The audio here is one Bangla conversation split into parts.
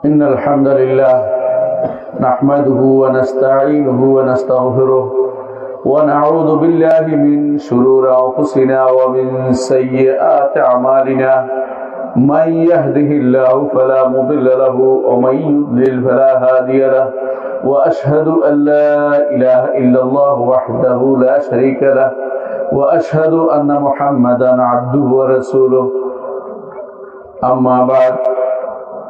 إن الحمد لله نحمده ونستعينه ونستغفره ونعوذ بالله من شرور أنفسنا ومن سيئات أعمالنا من يهده الله فلا مضل له ومن يضلل فلا هادي له وأشهد أن لا إله إلا الله وحده لا شريك له وأشهد أن محمدا عبده ورسوله أما بعد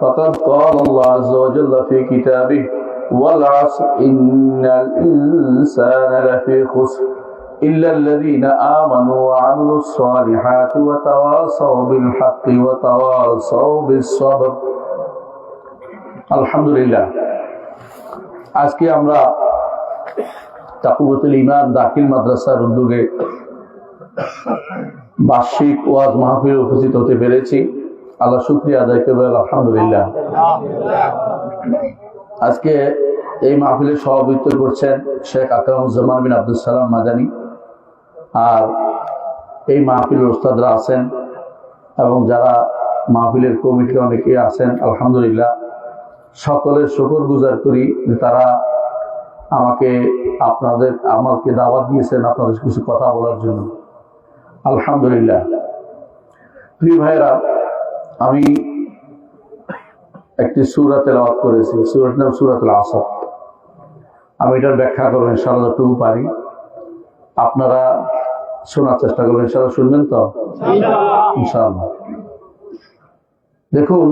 فقد قال الله عز وجل في كتابه والعصر إن الإنسان لفي خسر إلا الذين آمنوا وعملوا الصالحات وتواصوا بالحق وتواصوا بالصبر الحمد لله আজকে আমরা তাকুয়াতুল ঈমান দাখিল মাদ্রাসার উদ্যোগে বার্ষিক ওয়াজ মাহফিলে উপস্থিত হতে পেরেছি। আল্লাহ শুকরিয়া আদায় করবে, আলহামদুলিল্লাহ। আজকে এই মাহফিলে সভাপতিত্ব করছেন শেখ আকরামুজ্জামান বিন আব্দুল সালাম মাদানী, আর এই মাহফিলের ওস্তাদরা আছেন এবং যারা মাহফিলের কমিটির অনেকে আছেন। আলহামদুলিল্লাহ, সকলের শুকর গুজার করি যে তারা আমাকে দাওয়াত দিয়েছেন আপনাদের কিছু কথা বলার জন্য। আলহামদুলিল্লাহ। প্রিয় ভাইরা, আমি একটি সূরা তেলাওয়াত করেছি, সূরার নাম সূরাতুল আসর। আমি এটার ব্যাখ্যা করবো ইনশাআল্লাহ, যতটুকু পারি। আপনারা শোনার চেষ্টা করবেন, ইনশাআল্লাহ শুনবেন তো ইনশাআল্লাহ। দেখুন,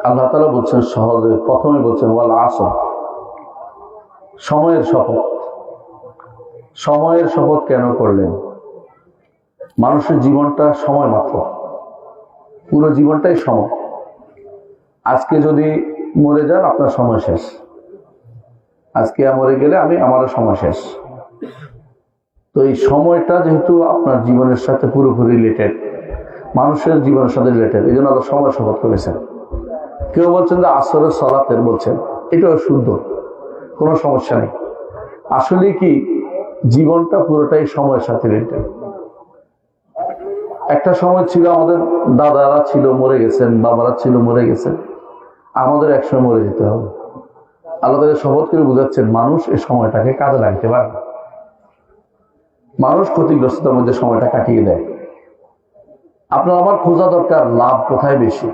আল্লাহ তাআলা বলছেন সহজে, প্রথমে বলছেন ওয়াল আসর, সময়ের শপথ। সময়ের শপথ কেন করলেন? মানুষের জীবনটা সময় মাত্র, পুরো জীবনটাই সময়। আজকে যদি মরে যান আপনার সময় শেষ, আজকে মরে গেলে আমারও সময় শেষ। তো এই সময়টা যেহেতু আপনার জীবনের সাথে পুরোপুরি রিলেটেড, মানুষের জীবনের সাথে রিলেটেড, এই জন্য আল্লাহ সময় শপথ করেছেন। কেউ বলছেন যে আসরের সালাতের বলছেন, এটাও শুদ্ধ, কোনো সমস্যা নেই। আসলে কি জীবনটা পুরোটাই সময়ের সাথে রিলেটেড। একটা সময় ছিল আমাদের দাদারা ছিল মরে গেছেন, বাবারা ছিল মরে গেছেন, আমাদের একসময় মরে যেতে হবে। আল্লাহ তাদের শপথ করে বুঝাচ্ছেন মানুষ এই সময়টাকে কাজে লাগতে পারে না। মানুষ ক্ষতিগ্রস্ততার মধ্যে সময়টা কাটিয়ে দেয়। আপনার আমার খোঁজা দরকার লাভ কোথায় বেশি।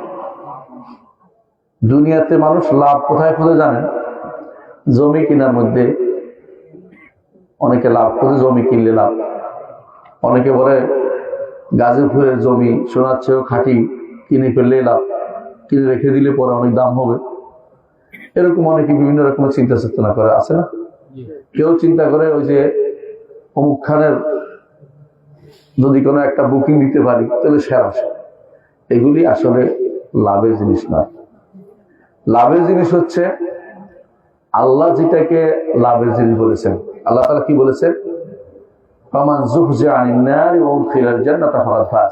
দুনিয়াতে মানুষ লাভ কোথায় খোঁজে জানেন? জমি কেনার মধ্যে অনেকে লাভ খোঁজে, জমি কিনলে লাভ। অনেকে বলে গাজীপুরের জমি সোনার চেয়েও খাঁটি, কিনে ফেললে লাভ, কিনে রেখে দিলে পরে অনেক দাম হবে। এরকম অনেকে বিভিন্ন রকমের চিন্তা চেতনা করে, আছে না? কেউ চিন্তা করে ওই যে অমুক খানের যদি কোনো একটা বুকিং দিতে পারি তাহলে শেয়ার আসে। এগুলি আসলে লাভের জিনিস নয়। লাভের জিনিস হচ্ছে আল্লাহ যেটাকে লাভের জিনিস বলেছেন। আল্লাহ তাআলা কি বলেছেন? ফামান যুহজিয়া আনিন নারি ওয়া উদখিলাল জান্নাতা ফাকাদ ফাজ।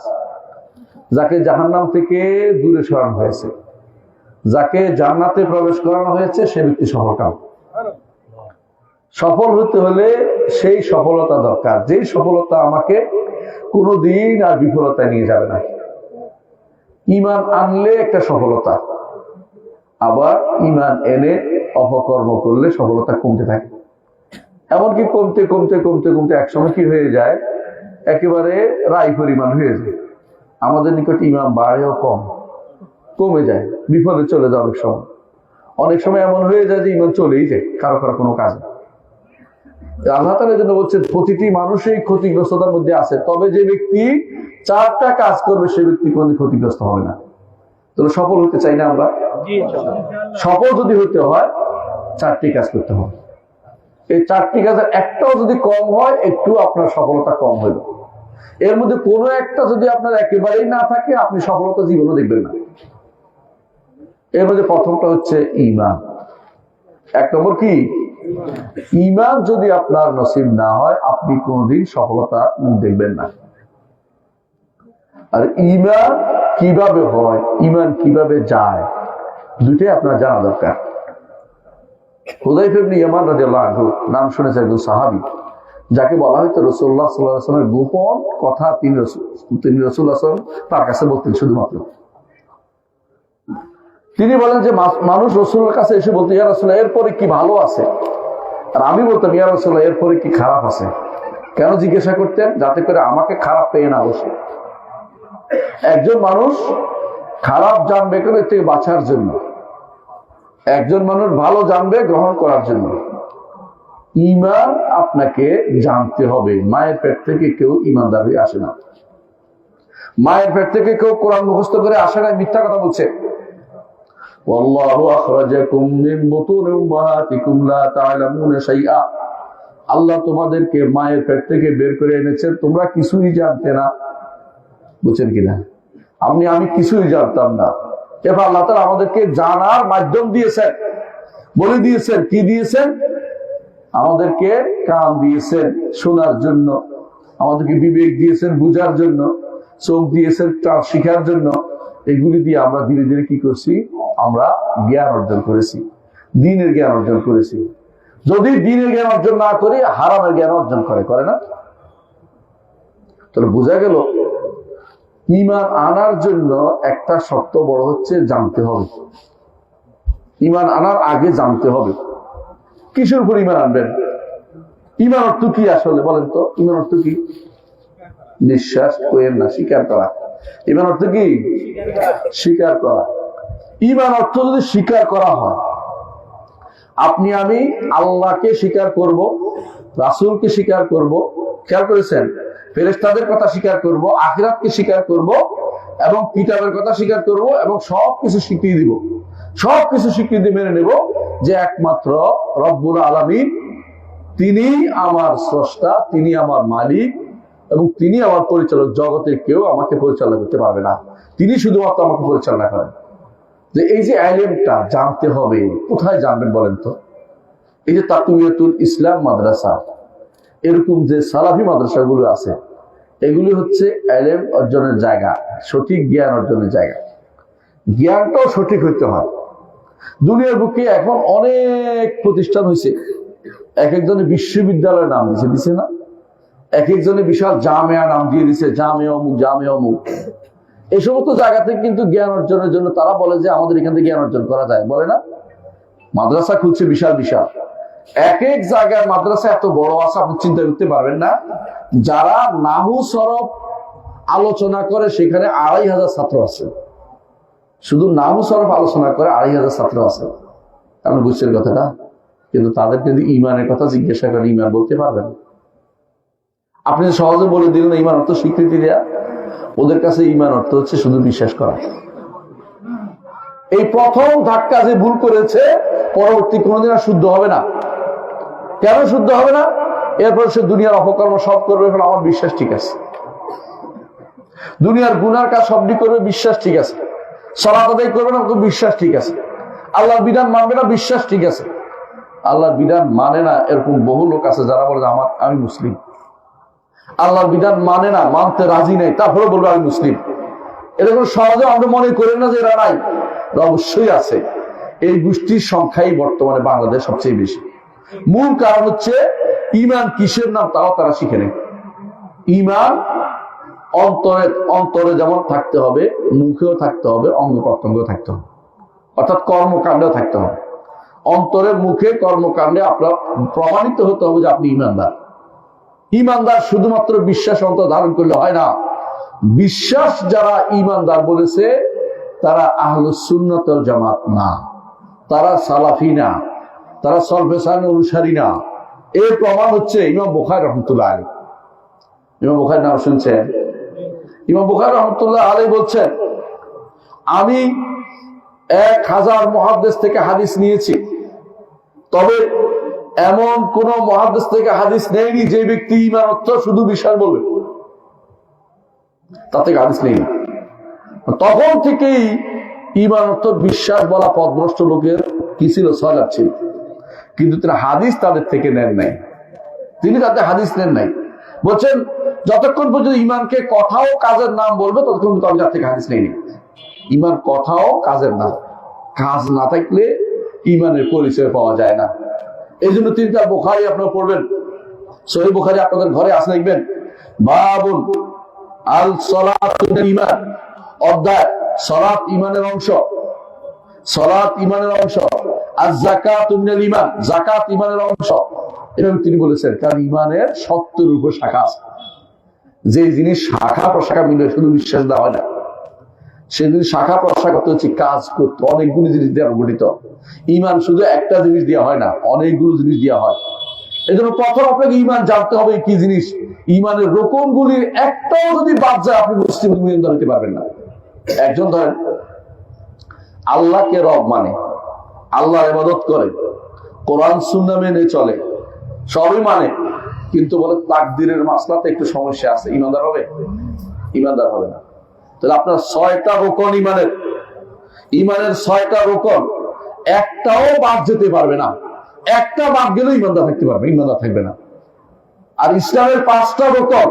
যাকে জাহান্নাম থেকে দূরে সরানো হয়েছে, যাকে জান্নাতে প্রবেশ করানো হয়েছে, সে ব্যক্তি সফলকাম। সফল হতে হলে সেই সফলতা দরকার, যেই সফলতা আমাকে কোনোদিন আর বিফলতায় নিয়ে যাবে না। ঈমান আনলে একটা সফলতা, আবার ঈমান এনে অপকর্ম করলে সফলতা কমতে থাকে। এমনকি কমতে কমতে কমতে কমতে একসময় কি হয়ে যায়, একেবারে রায় পরিমাণ হয়ে যায়। আমাদের নিকট ঈমান বাড়েও কমে যায়, বিফলে চলে যায়। অনেক সময় এমন হয়ে যায় যে ঈমান চলেই যায় কারো কারো কোনো কাজে। আল্লাহ তাআলা জন্য বলছেন প্রতিটি মানুষই ক্ষতিগ্রস্ততার মধ্যে আছে, তবে যে ব্যক্তি 4টা কাজ করবে সে ব্যক্তি কোনদিন ক্ষতিগ্রস্ত হবে না। তাহলে সফল হতে চাই না আমরা? সফল যদি হতে হয় 4টি কাজ করতে হবে। এই 4টি কাজের একটাও যদি কম হয়, একটু আপনার সফলতা কম হইল। এর মধ্যে কোনো একটা যদি আপনার একেবারেই না থাকে, আপনি সফলতা জীবনে দেখবেন না। এর মধ্যে প্রথমটা হচ্ছে ঈমান। 1 নম্বর কি? ঈমান যদি আপনার নসিব না হয়, আপনি কোনদিন সফলতা দেখবেন না। আর ঈমান কিভাবে হয়, ঈমান কিভাবে যায়, দুটোই আপনার জানা দরকার। হুযায়ফা ইবনে ইয়ামান রাদিয়াল্লাহু আনহু, নাম শুনেছেন একজন সাহাবী, যাকে বলা হয়তো রাসূলুল্লাহ সাল্লাল্লাহু আলাইহি ওয়াসাল্লামের গোপন কথা তিনি রাসূলুল্লাহ সাল্লাল্লাহু আলাইহি ওয়াসাল্লাম তার কাছে বলতেন শুধুমাত্র। তিনি বলেন যে মানুষ রাসূলের কাছে এসে বলতো, ইয়া রাসূলুল্লাহ এরপরে কি ভালো আছে? আর আমি বলতাম, ইয়া রাসূলুল্লাহ এরপরে কি খারাপ আছে? কেন জিজ্ঞাসা করতেন? যাতে করে আমাকে খারাপ পেয়ে না বসে। একজন মানুষ খারাপ জানবে কেন? এর থেকে বাঁচার জন্য। একজন মানুষ ভালো জানবে গ্রহণ করার জন্য। ঈমান আপনাকে জানতে হবে। মায়ের পেট থেকে কেউ ঈমানদার হয়ে আসে না। মায়ের পেট থেকে কেউ কোরআন মুখস্থ করে আসে না, মিথ্যা কথা বলছে। ওয়াল্লাহু আখরাজাকুম মিন বুতুনি উম্মাহাতিকুম লা তা'লামুনা শাইআ। আল্লাহ তোমাদেরকে মায়ের পেট থেকে বের করে এনেছেন, তোমরা কিছুই জানতে না। বুঝছেন কিনা? আমি কিছুই জানতাম না। এবার আল্লাহ তাআলা আমাদেরকে জানার মাধ্যম দিয়েছেন, বলে দিয়েছেন। কি দিয়েছেন? আমাদেরকে কান দিয়েছেন শোনার জন্য, আমাদেরকে বিবেক দিয়েছেন বুঝার জন্য, চোখ দিয়েছেন শিখার জন্য। এগুলি দিয়ে আমরা ধীরে ধীরে কি করছি? আমরা জ্ঞান অর্জন করেছি, দ্বীনের জ্ঞান অর্জন করেছি। যদি দ্বীনের জ্ঞান অর্জন না করি, হারামের জ্ঞান অর্জন করে না। তাহলে বোঝা গেল ঈমান আনার জন্য একটা শর্ত বড় হচ্ছে জানতে হবে। ঈমান আনার আগে জানতে হবে। কিসের উপর ঈমান আনবেন? ঈমান অর্থ কি আসলে বলেন তো? ঈমান অর্থ কি? নিঃশ্বাস করেন না, স্বীকার করা। ঈমান অর্থ কি? স্বীকার করা। ঈমান অর্থ যদি স্বীকার করা হয়, আপনি আমি আল্লাহকে স্বীকার করব, রাসূলকে স্বীকার করব, খেয়াল করেছেন? ফেরেশতাদের কথা স্বীকার করব, আখিরাতকে স্বীকার করব, এবং কিতাবের কথা স্বীকার করব, এবং সবকিছু স্বীকৃতি দিব। সবকিছু স্বীকৃতি মেনে নেব যে একমাত্র রব্বুল আলামিন, তিনি আমার স্রষ্টা, তিনি আমার মালিক, এবং তিনি আমার পরিচালক। জগতে কেউ আমাকে পরিচালনা করতে পারবে না, তিনি শুধুমাত্র আমাকে পরিচালনা করেন। যে এই যে ইলমটা জানতে হবে, কোথায় জানবেন বলেন তো? এই যে তাকওয়াতুল ইসলাম মাদ্রাসা, এরকম যে সালাফি মাদ্রাসাগুলো আছে, এগুলি হচ্ছে ইলম অর্জনের জায়গা, সঠিক জ্ঞান অর্জনের জায়গা। জ্ঞানটাও সঠিক হইতে হয়। দুনিয়ার বুকে এখন অনেক প্রতিষ্ঠান হয়েছে, এক একজনে বিশ্ববিদ্যালয়ের নাম দিছে না? এক একজনে বিশাল জামিয়া নাম দিয়ে দিছে, জামিয়া অমুক, জামিয়া অমুক। এই সমস্ত জায়গা থেকে কিন্তু জ্ঞান অর্জনের জন্য তারা বলে যে আমাদের এখান থেকে জ্ঞান অর্জন করা যায়, বলে না? মাদ্রাসা খুলছে বিশাল বিশাল। এক এক জায়গায় মাদ্রাসা এত বড় আছে, আপনি চিন্তা করতে পারবেন না। যারা নাহু সরফ আলোচনা করে সেখানে ২৫০০ ছাত্র আছে। শুধু নাহু সরফ আলোচনা করে ২৫০০ ছাত্র আছে। আপনি বুঝছেন কথাটা? কিন্তু তাদের যদি ঈমানের কথা জিজ্ঞাসা করে, ঈমান বলতে পারবেন। আপনি সহজে বলে দিলেন ঈমান অর্থ স্বীকৃতি দেয়া। ওদের কাছে ঈমান অর্থ হচ্ছে শুধু বিশ্বাস করা। এই প্রথম ধাক্কা যে ভুল করেছে, পরবর্তী কোনোদিন আর শুদ্ধ হবে না। কেন শুদ্ধ হবে না? এরপর সে দুনিয়ার অপকর্ম সব করবে, আমার বিশ্বাস ঠিক আছে। দুনিয়ার গুনার কাজ সবটি করবে, বিশ্বাস ঠিক আছে। সালাত আদায় করবে না, বিশ্বাস ঠিক আছে। আল্লাহর বিধান মানবে না, বিশ্বাস ঠিক আছে। আল্লাহর বিধান মানে না এরকম বহু লোক আছে যারা বলে আমি মুসলিম। আল্লাহর বিধান মানে না, মানতে রাজি নেই, তারপরে বলবে আমি মুসলিম। এরকম সহজে আমরা মনে করি না যে এরা নাই, অবশ্যই আছে। এই গোষ্ঠীর সংখ্যাই বর্তমানে বাংলাদেশ সবচেয়ে বেশি। মূল কারণ হচ্ছে ঈমান কিসের নাম তাও তারা শিখে নেই। ঈমান অন্তরে যেমন থাকতে হবে, মুখেও থাকতে হবে, অঙ্গ প্রত্যঙ্গেও থাকতে হবে, অর্থাৎ কর্মকাণ্ডেও থাকতে হবে। অন্তরে, মুখে, কর্মকাণ্ডে আপনার প্রমাণিত হতে হবে যে আপনি ঈমানদার। ঈমানদার শুধুমাত্র বিশ্বাস অন্তর ধারণ করলে হয় না। বিশ্বাস যারা ঈমানদার বলেছে তারা আহলুস সুন্নাত ওয়াল জামাত না, তারা সালাফি না, তারা সলফে সালেহিন অনুসারী না। এর প্রমাণ হচ্ছে ইমাম বুখারী রাহমাতুল্লাহ আলাইহি। ইমাম বুখারীর নাম শুনছেন? ইমাম বুখারী রাহমাতুল্লাহ আলাইহি বলছেন, আমি 1000 মুহাদ্দিস থেকে হাদিস নিয়েছি, তবে এমন কোন মুহাদ্দিস থেকে হাদিস নেয়নি যে ব্যক্তি ঈমান অর্থ শুধু বিশ্বাস বলবে, তার থেকে হাদিস নেই। তখন থেকেই ঈমান অর্থ বিশ্বাস বলা পথভ্রষ্ট লোকের কি ছিল? সলাপ ছিল। কিন্তু তিনি হাদিস তাদের থেকে নেন নাই, তিনি তাদের হাদিস নেন নাই। বলছেন যতক্ষণ পর্যন্ত ঈমানকে কথা ও কাজের নাম বলবে ততক্ষণ পর্যন্ত আমি তার থেকে হাদিস নেইনি। ঈমান কথা ও কাজের নাম, কাজ না থাকলে ঈমানের পরিচয় পাওয়া যায় না। এই জন্য তিনি তার বুখারী আপনারা পড়বেন, সহিহ বুখারী আপনাদের ঘরে আছে, দেখবেন বাবুল আল সালাতুল ঈমান, অধ্যায় সালাত ঈমানের অংশ, সালাত ঈমানের অংশ, আর যাকাতু মিনাল ঈমান, যাকাত ঈমানের অংশ। এভাবে তিনি বলেছেন, কারণ ঈমানের 70 উপর শাখা আছে। যে জিনিস শাখা প্রশাখা মিলে শুধু বিশ্বাস দেওয়া হয় না, সেদিন শাখা প্রশাখা হচ্ছে কাজ করতে অনেকগুলি জিনিস দেওয়া গঠিত। ঈমান শুধু একটা জিনিস দেওয়া হয় না, অনেকগুলো জিনিস দেওয়া হয়। এই জন্য প্রথম আপনাকে ঈমান জানতে হবে কি জিনিস। ঈমানের রকমগুলির একটাও যদি বাদ যায়, আপনি মুসলিম ইমানদার হতে পারবেন না। একজন ধরেন আল্লাহকে রব মানে, আল্লাহর ইবাদত করে, কোরআন সুন্নাহ মেনে চলে, সবই মানে, কিন্তু বলে তাকদীরের মাসলাতে একটু সমস্যা আছে, ইমানদার হবে? ইমানদার হবে না। তাহলে আপনার 6টা রকম ঈমানের 6টা রকম একটাও বাদ যেতে পারবে না। একটা বাদ গেলেও ইমানদার থাকতে পারবে, ইমানদার থাকবে না। আর ইসলামের 5টা রকম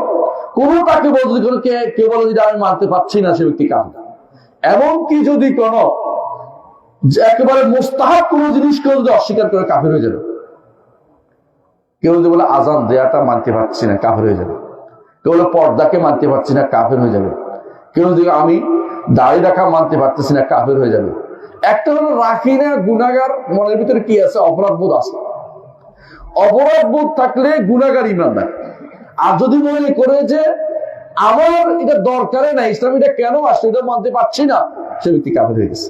কোনটাকে বলতে গেলে কেউ বলে যে আমি মানতে পারছি না, সে ব্যক্তি কাফের। এমনকি যদি কোন একেবারে মুস্তাহাব কোন জিনিস কেউ যদি অস্বীকার করে, কাফের হয়ে যাবে। কেউ যদি বলে আজান দেয়াটা মানতে পারছি না, কাফের হয়ে যাবে। কেউ বলে পর্দাকে মানতে পারছি না, কাফের হয়ে যাবে। কেউ যদি আমি দাড়ি রাখা মানতে পারতেছি না, কাফের হয়ে যাবে। একটা হলো রাখি না, গুনাহগার, মনের ভিতরে কি আছে? অপরাধ বোধ আছে। অপরাধ বোধ থাকলে গুনাহগার ইমানদার। আর যদি মনে করে যে আমার এটা দরকারে না, ইসলাম এটা কেন আসলে এটা মানতে পারছি না, সে ব্যক্তি কাফের হয়ে গেছে।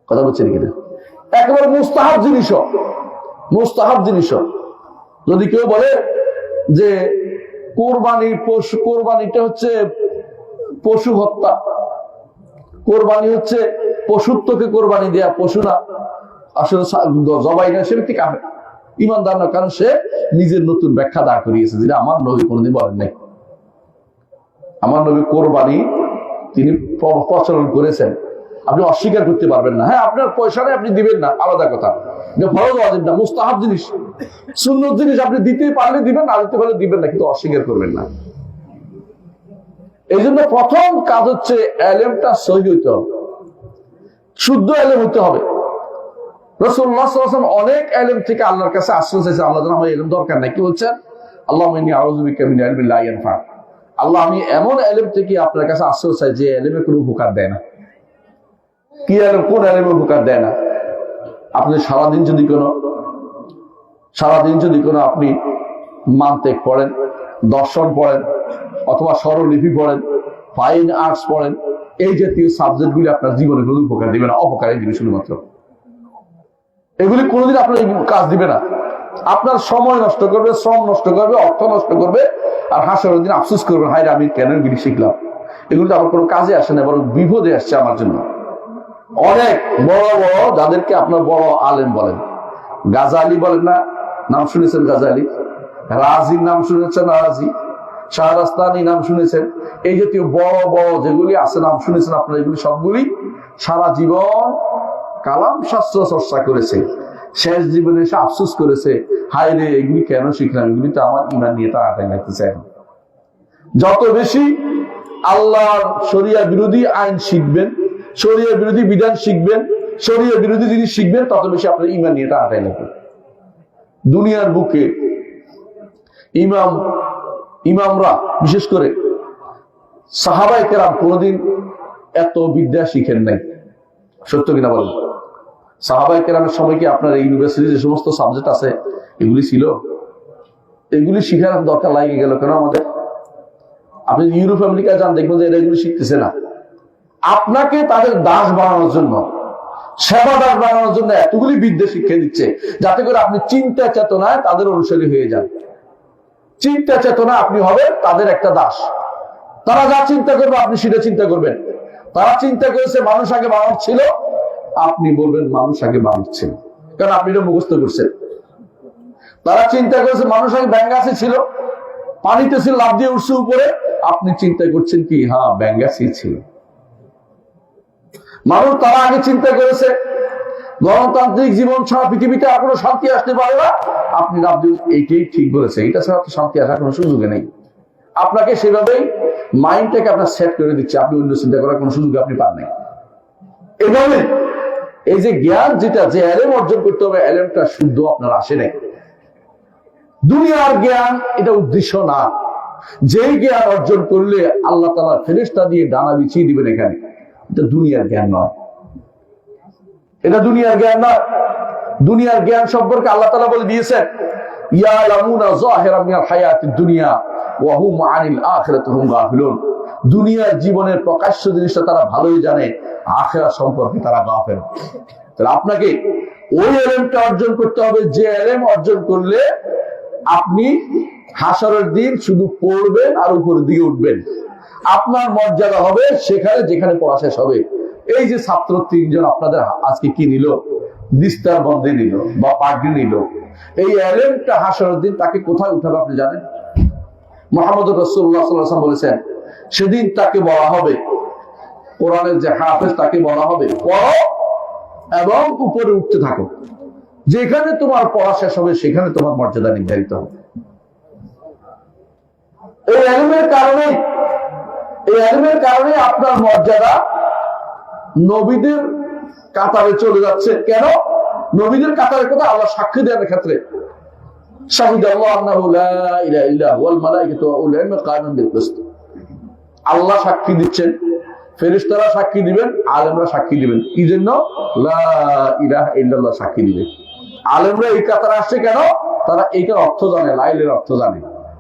কথা বলছেন কিনা? একেবারে মুস্তাহাব জিনিস যদি কেউ বলে যে কোরবানিটা হচ্ছে পশু হত্যা, কোরবানি হচ্ছে পশুত্বকে কোরবানি দেয়া, পশু না, আসলে জবাই না, সে ব্যক্তি কাফের, ইমানদার না। কারণ সে নিজের নতুন ব্যাখ্যা দাঁড় করিয়েছে, যেটা আমার নবী কোনদিন বলেন নাই। আমার নবী কোরবানি তিনি প্রচলন করেছেন, আপনি অস্বীকার করতে পারবেন না। হ্যাঁ, আপনার পয়সা নেই, আপনি দিবেন না, আলাদা কথা। ফরজ ওয়াজিব না, মুস্তাহাব জিনিস, সুন্নত জিনিস। আপনি দিতে পারলে দিবেন, না দিতে পারলে দিবেন না, কিন্তু অস্বীকার করবেন না। এই জন্য প্রথম কাজ হচ্ছে এলেমটা সহিহ হইতে হবে, শুদ্ধ এলেম হইতে হবে। রাসূলুল্লাহ সাল্লাল্লাহু আলাইহি ওয়াসাল্লাম অনেক এলেম থেকে আল্লাহর কাছে আশ্রয় চাইছে, আল্লাহ যেন আমার এলেম দরকার নাই। কি বলছেন? আল্লাহুম্মা ইন্নী আউযু বিকা মিন ইলমিন লা ইয়ানফা। আল্লাহ, আমি এমন এলেম থেকে আপনার কাছে আশ্রয় চাই যে এলেমে কোনো উপকার দেয় না। কি এলেম? কোন এলেমে উপকার দেয় না? আপনি সারাদিন যদি কোনো আপনি মান্তিক পড়েন, দর্শন পড়েন, অথবা স্বরলিপি পড়েন, ফাইন আর্টস পড়েন, এই জাতীয় সাবজেক্টগুলি আপনার জীবনে কোনো উপকার দিবে না, অপকারী দিবে শুধুমাত্র। এগুলি কোনোদিন আপনার কাজ দিবে না। আপনার সময় নষ্ট করবে, শ্রম নষ্ট করবে, অর্থ নষ্ট করবে, আর হাসরের দিন আফসোস করবেন, হায় রে আমি কেন এগুলি শিখলাম। এগুলি তো আমার কোনো কাজে আসে না, বরং বিপদে আসছে আমার জন্য। অনেক বড় বড় যাদেরকে আপনার বড় আলেম বলেন, গাজালি বলেন না, নাম শুনেছেন? গাজালি, রাজির নাম শুনেছেন? রাজি, শাহরাস্তানি নাম শুনেছেন? এই জাতীয় বড় বড় যেগুলি আছে নাম শুনেছেন আপনারা, এগুলি সবগুলি সারা জীবন কালাম শাস্ত্র চর্চা করেছে, শেষ জীবনে এসে আফসোস করেছে, হায় রে এগুলি কেন শিখলাম, এগুলি তো আমার ঈমান নিয়ে টানাটানি লাগতেছে। যত বেশি আল্লাহর শরিয়া বিরোধী আইন শিখবেন, শরিয়া বিরোধী বিধান শিখবেন, শরিয়া বিরোধী জিনিস শিখবেন, তত বেশি আপনার ঈমান নিয়ে টানাটানি লাগবে। দুনিয়ার বুকে ইমামরা, বিশেষ করে সাহাবায়ে কেরাম কোনদিন এত বিদ্যা শিখেন নাই। সত্য কিনা বলেন? সাহাবায়ে কেরামের সময় কি আপনার ইউনিভার্সিটি যে সমস্ত সাবজেক্ট আছে এগুলি ছিল? এগুলি শিখার দরকার লাগে গেল কেন আমাদের? আপনি ইউরোপ আমেরিকা যান, দেখবেন যে এগুলি শিখতেছে না। আপনাকে তাদের দাস বানানোর জন্য, সেবাদার বানানোর জন্য এতগুলি বিদ্যা শিক্ষা দিচ্ছে, যাতে করে আপনি চিন্তা চেতনায় তাদের অনুসারী হয়ে যান। চিন্তা চেতনা আপনি হবেন তাদের একটা দাস। তারা যা চিন্তা করবে আপনি সেটা চিন্তা করবেন। তারা চিন্তা করেছে মানুষ আগে বানর ছিল, আপনি বলবেন মানুষ আগে বানর ছিল, কারণ আপনি এটা মুখস্থ করছেন। তারা চিন্তা করেছে মানুষ আগে ব্যাঙ্গাসি ছিল, পানিতে ছিল, লাফ দিয়ে উঠছে উপরে, আপনি চিন্তা করছেন কি? হ্যাঁ, ব্যাঙ্গাসি ছিল। মানুষ তারা আগে চিন্তা করেছে গণতান্ত্রিক জীবন ছাড়া পৃথিবীতে আর কোনো শান্তি আসতে পারে না, আপনি এইটাই ঠিক বলেছে, এটা ছাড়া তো শান্তি আসার কোনো সুযোগ নেই। আপনাকে সেভাবেই মাইন্ডটাকে আপনার সেট করে দিচ্ছে, আপনি অন্য চিন্তা করার কোনো সুযোগ আপনি পান নাই। এভাবে এই যে জ্ঞান, যেটা যে এলেম অর্জন করতে হবে, এলেমটা শুদ্ধ আপনার আসে নাই। দুনিয়ার জ্ঞান এটা উদ্দেশ্য না। যেই জ্ঞান অর্জন করলে আল্লাহ তাআলা ফেরেশতা দিয়ে ডানা বিছিয়ে দিবেন, এখানে এটা দুনিয়ার জ্ঞান নয়। এটা দুনিয়ার জ্ঞান নয়। দুনিয়ার জ্ঞান সম্পর্কে আল্লাহ তাআলা বলে দিয়েছেন, ইয়ালামুনা যাহিরাম মিনাল হায়াতিদ দুনিয়া ওয়া হুম আনিল আখিরাতি হুম গাফিলুন। দুনিয়ার জীবনের প্রকাশ্য জিনিসটা তারা ভালোই জানে, আখিরাত সম্পর্কে তারা গাফেল। তাহলে আপনাকে ওই ইলমটা অর্জন করতে হবে যে ইলম অর্জন করলে আপনি হাসরের দিন শুধু পড়বেন আর উপরের দিকে উঠবেন, আপনার মর্যাদা হবে সেখানে যেখানে পড়া শেষ হবে। এই যে ছাত্র 3 জন আপনাদের আজকে কি নিল, নিস্তার বন্ধে নিল বা পাগড়ি নিল, এই ইলমটা হাসরের দিন তাকে কোথায় উঠাবে আপনি জানেন? মুহাম্মদ রাসূলুল্লাহ সাল্লাল্লাহু আলাইহি ওয়াসাল্লাম বলেছেন, সেদিন তাকে বলা হবে, কোরআনের যে হাফেজ তাকে বলা হবে, পড়ো এবং উপরে উঠতে থাকো, যেখানে তোমার পড়া শেষ হবে সেখানে তোমার মর্যাদা নির্ধারিত হবে। এই ইলমের কারণে আপনার মর্যাদা নবীদের কাতারে চলে যাচ্ছে। কেন? নবীদের কাতারে কথা আল্লাহ সাক্ষী দেওয়ার ক্ষেত্রে আল্লাহ সাক্ষী দিচ্ছেন, ফেরেশতারা সাক্ষী দিবেন, আলেমরা সাক্ষী দিবেন। কি জন্য? লা ইলাহা ইল্লাল্লাহ সাক্ষী দিবেন। আলেমরা এই কাতারে আসছে কেন? তারা এইটার অর্থ জানে, লাইলের অর্থ জানে।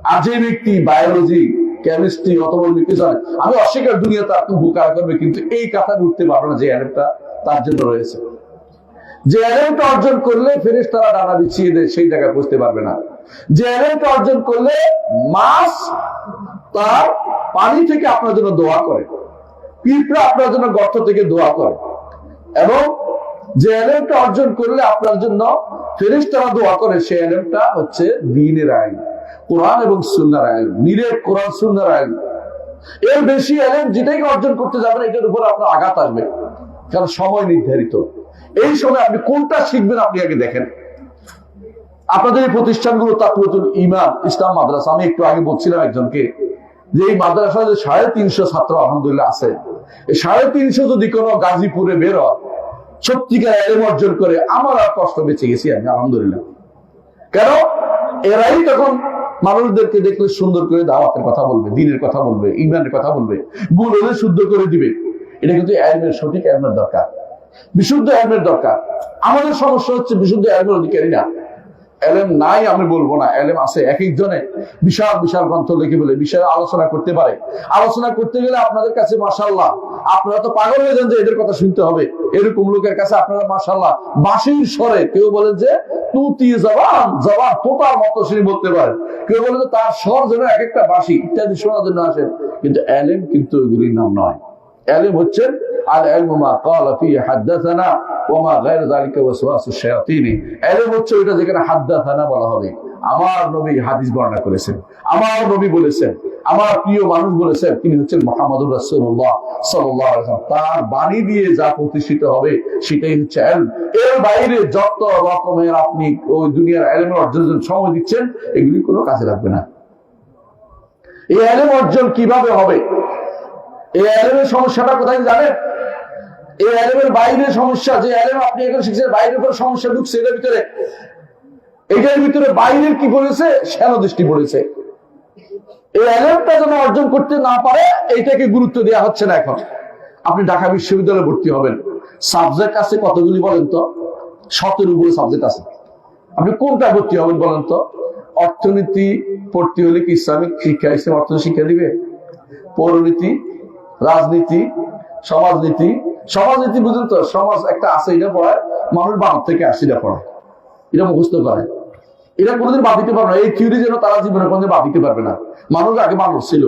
আর যে ব্যক্তি বায়োলজি, কেমিস্ট্রি অথবা ব্যক্তি জানে, আমি অস্বীকার দুনিয়াতে আপনি বুকার করবে, কিন্তু এই কাতারে উঠতে পারবে না যে ইলমটা তার জন্য রয়েছে। যে ইলমটা অর্জন করলে ফেরেশতারা ডানা বিছিয়ে দেয়, সেই জায়গায় পৌঁছতে পারবে না। যে ইলমটা অর্জন করলে মাছ তার পানি থেকে আপনার জন্য দোয়া করে, পিঁপড়া আপনার জন্য গর্ত থেকে দোয়া করে, এবং যে ইলমটা অর্জন করলে আপনার জন্য ফেরেশতারা দোয়া করে, সেই ইলমটা হচ্ছে দ্বীনের ইলম, কোরআন এবং সুন্নাহর ইলম, নিরেট কোরআন সুন্নাহর ইলম। এর বেশি ইলম যেটাই অর্জন করতে যাবেন এটার উপর আপনার আঘাত আসবে, কারণ সময় নির্ধারিত। এই সময় আপনি কোনটা শিখবেন আপনি আগে দেখেন। আপনাদের এই প্রতিষ্ঠানগুলো তাকওয়াতুল ঈমান ইসলাম মাদ্রাসা, আমি একটু আগে বলছিলাম একজনকে যে এই মাদ্রাসায় যে 350 ছাত্র আলহামদুলিল্লাহ আছে, এই 350 যদি কোনো গাজীপুরে বের হয় সত্যিকার ইলম অর্জন করে, আমার আর কষ্ট বেঁচে গেছি আমি আলহামদুলিল্লাহ। কেন? এরাই তখন মানুষদেরকে দেখলে সুন্দর করে দাওয়াতের কথা বলবে, দ্বীনের কথা বলবে, ঈমানের কথা বলবে, ভুল হলে শুদ্ধ করে দিবে। এটা কিন্তু ইলমের, সঠিক ইলমের দরকার, বিশুদ্ধ ইলমের দরকার। আমাদের সমস্যা হচ্ছে বিশুদ্ধ ইলমের অধিকারী না। ইলম নাই আমি বলবো না, ইলম আছে। এক একজনে বিশাল বিশাল গ্রন্থ লিখে বলে বিষয়ে আলোচনা করতে পারে। আলোচনা করতে গেলে আপনাদের কাছে মাশাআল্লাহ আপনারা তো পাগল হয়ে যান যে এদের কথা শুনতে হবে। এরকম লোকের কাছে আপনারা মাশাআল্লাহ বাঁশির স্বরে, কেউ বলে যে তুতি জবান জবান তোতার মতো সে বলতে পারে, কেউ বলে যে তার স্বর যেন এক একটা বাঁশি ইত্যাদি শোনার জন্য আসেন। কিন্তু ইলম কিন্তু এগুলির নাম নয়। ইলম হচ্ছে আল ইলমু মা ক্বালা ফিহি হাদাসানা ওয়া মা গায়রু যালিকা ওয়াসওয়াসুশ শায়াতিন। ইলম হচ্ছে ওটা যেখানে হাদাসানা বলা হবে, আমার নবী হাদিস বর্ণনা করেছেন, আমার নবী বলেছেন, আমার প্রিয় মানুষ বলেছেন, তিনি হচ্ছেন মুহাম্মদুর রাসূলুল্লাহ সাল্লাল্লাহু আলাইহি ওয়াসাল্লাম। তার বাণী দিয়ে যা প্রতিষ্ঠিত হবে সেটাই হচ্ছে ইলম। এর বাইরে যত রকমের আপনি ওই দুনিয়ার ইলম অর্জনের সময় দিচ্ছেন, এগুলি কোনো কাজে লাগবে না। এই ইলম অর্জন কিভাবে হবে? এই ইলমের সমস্যাটা কোথায় জানেন? এই ইলমের বাইরের সমস্যা, যে ইলম আপনি এখানে শিখছেন বাইরের কোনো সমস্যা ঢুকছে এর ভিতরে, এটার ভিতরে বাইরের কি পড়েছে? শ্যানো দৃষ্টি পড়েছে। এই ইলমটা যেন অর্জন করতে না পারে এইটাকে গুরুত্ব দেওয়া হচ্ছে না। এখন আপনি ঢাকা বিশ্ববিদ্যালয়ে ভর্তি হবেন, সাবজেক্ট আছে কতগুলি বলেন তো? 17 উপরে সাবজেক্ট আছে। আপনি কোনটা ভর্তি হবেন বলেন তো? অর্থনীতি পড়তে হলে কি ইসলামিক শিক্ষা, ইসলাম অর্থনীতি শিক্ষা দিবে? পৌরনীতি, রাজনীতি, সমাজনীতি। সমাজনীতি বুঝুন তো, সমাজ একটা আছে, এটা পড়ায় মানুষ 12 থেকে 80টা পড়ায়, এটা মুখস্থ করে, এটা কোনোদিন বাদ দিতে পারবে না। এই থিওরি যেন তারা জীবনে কোনোদিন বাদ দিতে পারবে না। মানুষ আগে মানুষ ছিল,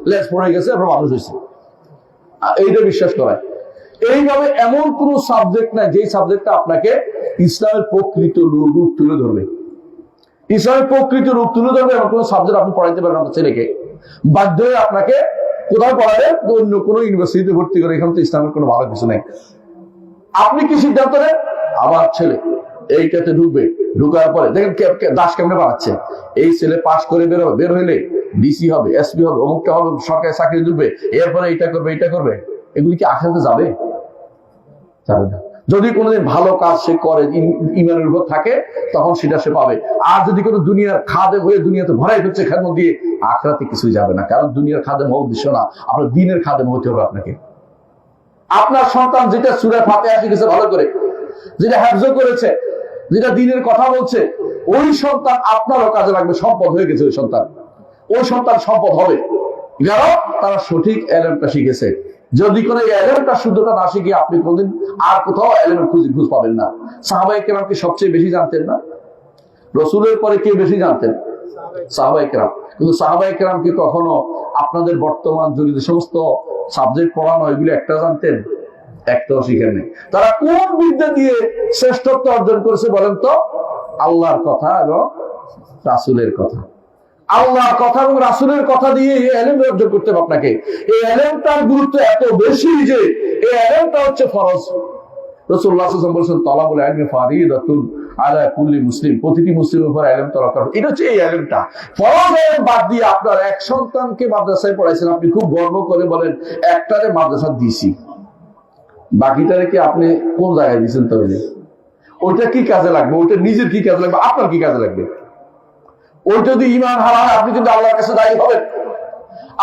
লেজ পড়ে গেছে, এরপর মানুষ হয়েছে, এইটা বিশ্বাস করায়। এইভাবে এমন কোন সাবজেক্ট নাই যে সাবজেক্টটা আপনাকে ইসলামের প্রকৃত রূপ তুলে ধরবে। ইসলামের প্রকৃত রূপ তুলে ধরবে এমন কোন সাবজেক্ট আপনি পড়াইতে পারবেন না। ছেলেকে বাধ্য হয়ে আপনাকে কোথাও পড়াবে, অন্য কোনো ইউনিভার্সিটিতে ভর্তি করে, এখানে তো ইসলামের কোনো ভালো কিছু নেই। আপনি কি সিদ্ধান্ত নেন? আমার ছেলে এইটাতে ঢুকবে, ঢুকার পরে দেখেন দাস কেমনে বানাচ্ছে। এই ছেলে পাশ করে বেরোবে, বের হইলে ডিসি হবে, এসপি হবে, অমুকটা হবে, সরকারি চাকরি ঢুকবে, এরপরে এইটা করবে, এইটা করবে। এগুলি কি আখেরাতে যাবে? যাবে না। যদি কোনোদিন ভালো কাজ সে করে, ইমানের উপর থাকে, তখন সেটা সে পাবে। আর যদি কোনো দুনিয়ার খাদেম হয়ে দুনিয়াতে ভরাই হচ্ছে খেদমত দিয়ে, আখিরাতে কিছুই যাবে না। কারণ দুনিয়ার খাদেম হওয়ার উদ্দেশ্য না, আপনার দ্বীনের খাদেম হতে হবে আপনাকে। আপনার সন্তান যেটা সূরা ফাতিহা শিখেছে ভালো করে, যেটা হিফজ করেছে, যেটা দ্বীনের কথা বলছে, ওই সন্তান আপনারও কাজে লাগবে। সম্পদ হয়ে গেছে ওই সন্তান সম্পদ হবে, কারণ তারা সঠিক এলেমটা শিখেছে। যদি কোনো এলেমটা শুদ্ধটা না শিখে আপনি কোনদিন আর কোথাও এলেমের খোঁজ পাবেন না। সাহাবায়ে কেরামকে সবচেয়ে বেশি জানতেন না? রাসূলের পরে কে বেশি জানতেন? সাহাবায়ে কেরাম। কিন্তু সাহাবায়ে কেরাম কি কখনো আপনাদের বর্তমান যুগে যে সমস্ত সাবজেক্ট পড়ানো এগুলো একটা জানতেন? একটাও শিখেন নেই। তারা কোন বিদ্যা দিয়ে শ্রেষ্ঠত্ব অর্জন করেছে বলেন তো? আল্লাহর কথা এবং রাসূলের কথা। আল্লাহর কথা এবং রাসূলের কথা দিয়ে এই ইলম অর্জন করতে হবে আপনাকে। এই ইলমটার গুরুত্ব এত বেশি যে এই ইলমটা হচ্ছে ফরজ। রাসূলুল্লাহ সাল্লাল্লাহু আলাইহি ওয়াসাল্লাম বলেছেন, তালাবুল ইলমি ফারিদাতুন আলা কুল্লি মুসলিম। প্রতিটি মুসলিমের উপর ইলম তলব করা। এটা হচ্ছে এই ইলমটা। ফরজ ইলম বাদ দিয়ে আপনার এক সন্তানকে মাদ্রাসায় পড়াইছেন, আপনি খুব গর্ব করে বলেন একটারে মাদ্রাসা দিয়েছি, বাকিটারে কি আপনি কোন জায়গায় দিয়েছেন? তাহলে ওইটা কি কাজে লাগবে? ওইটা নিজের কি কাজে লাগবে? আপনার কি কাজে লাগবে? ওই যদি ঈমান হারা হয়, আপনি কিন্তু আল্লাহর কাছে দায়ী হবেন।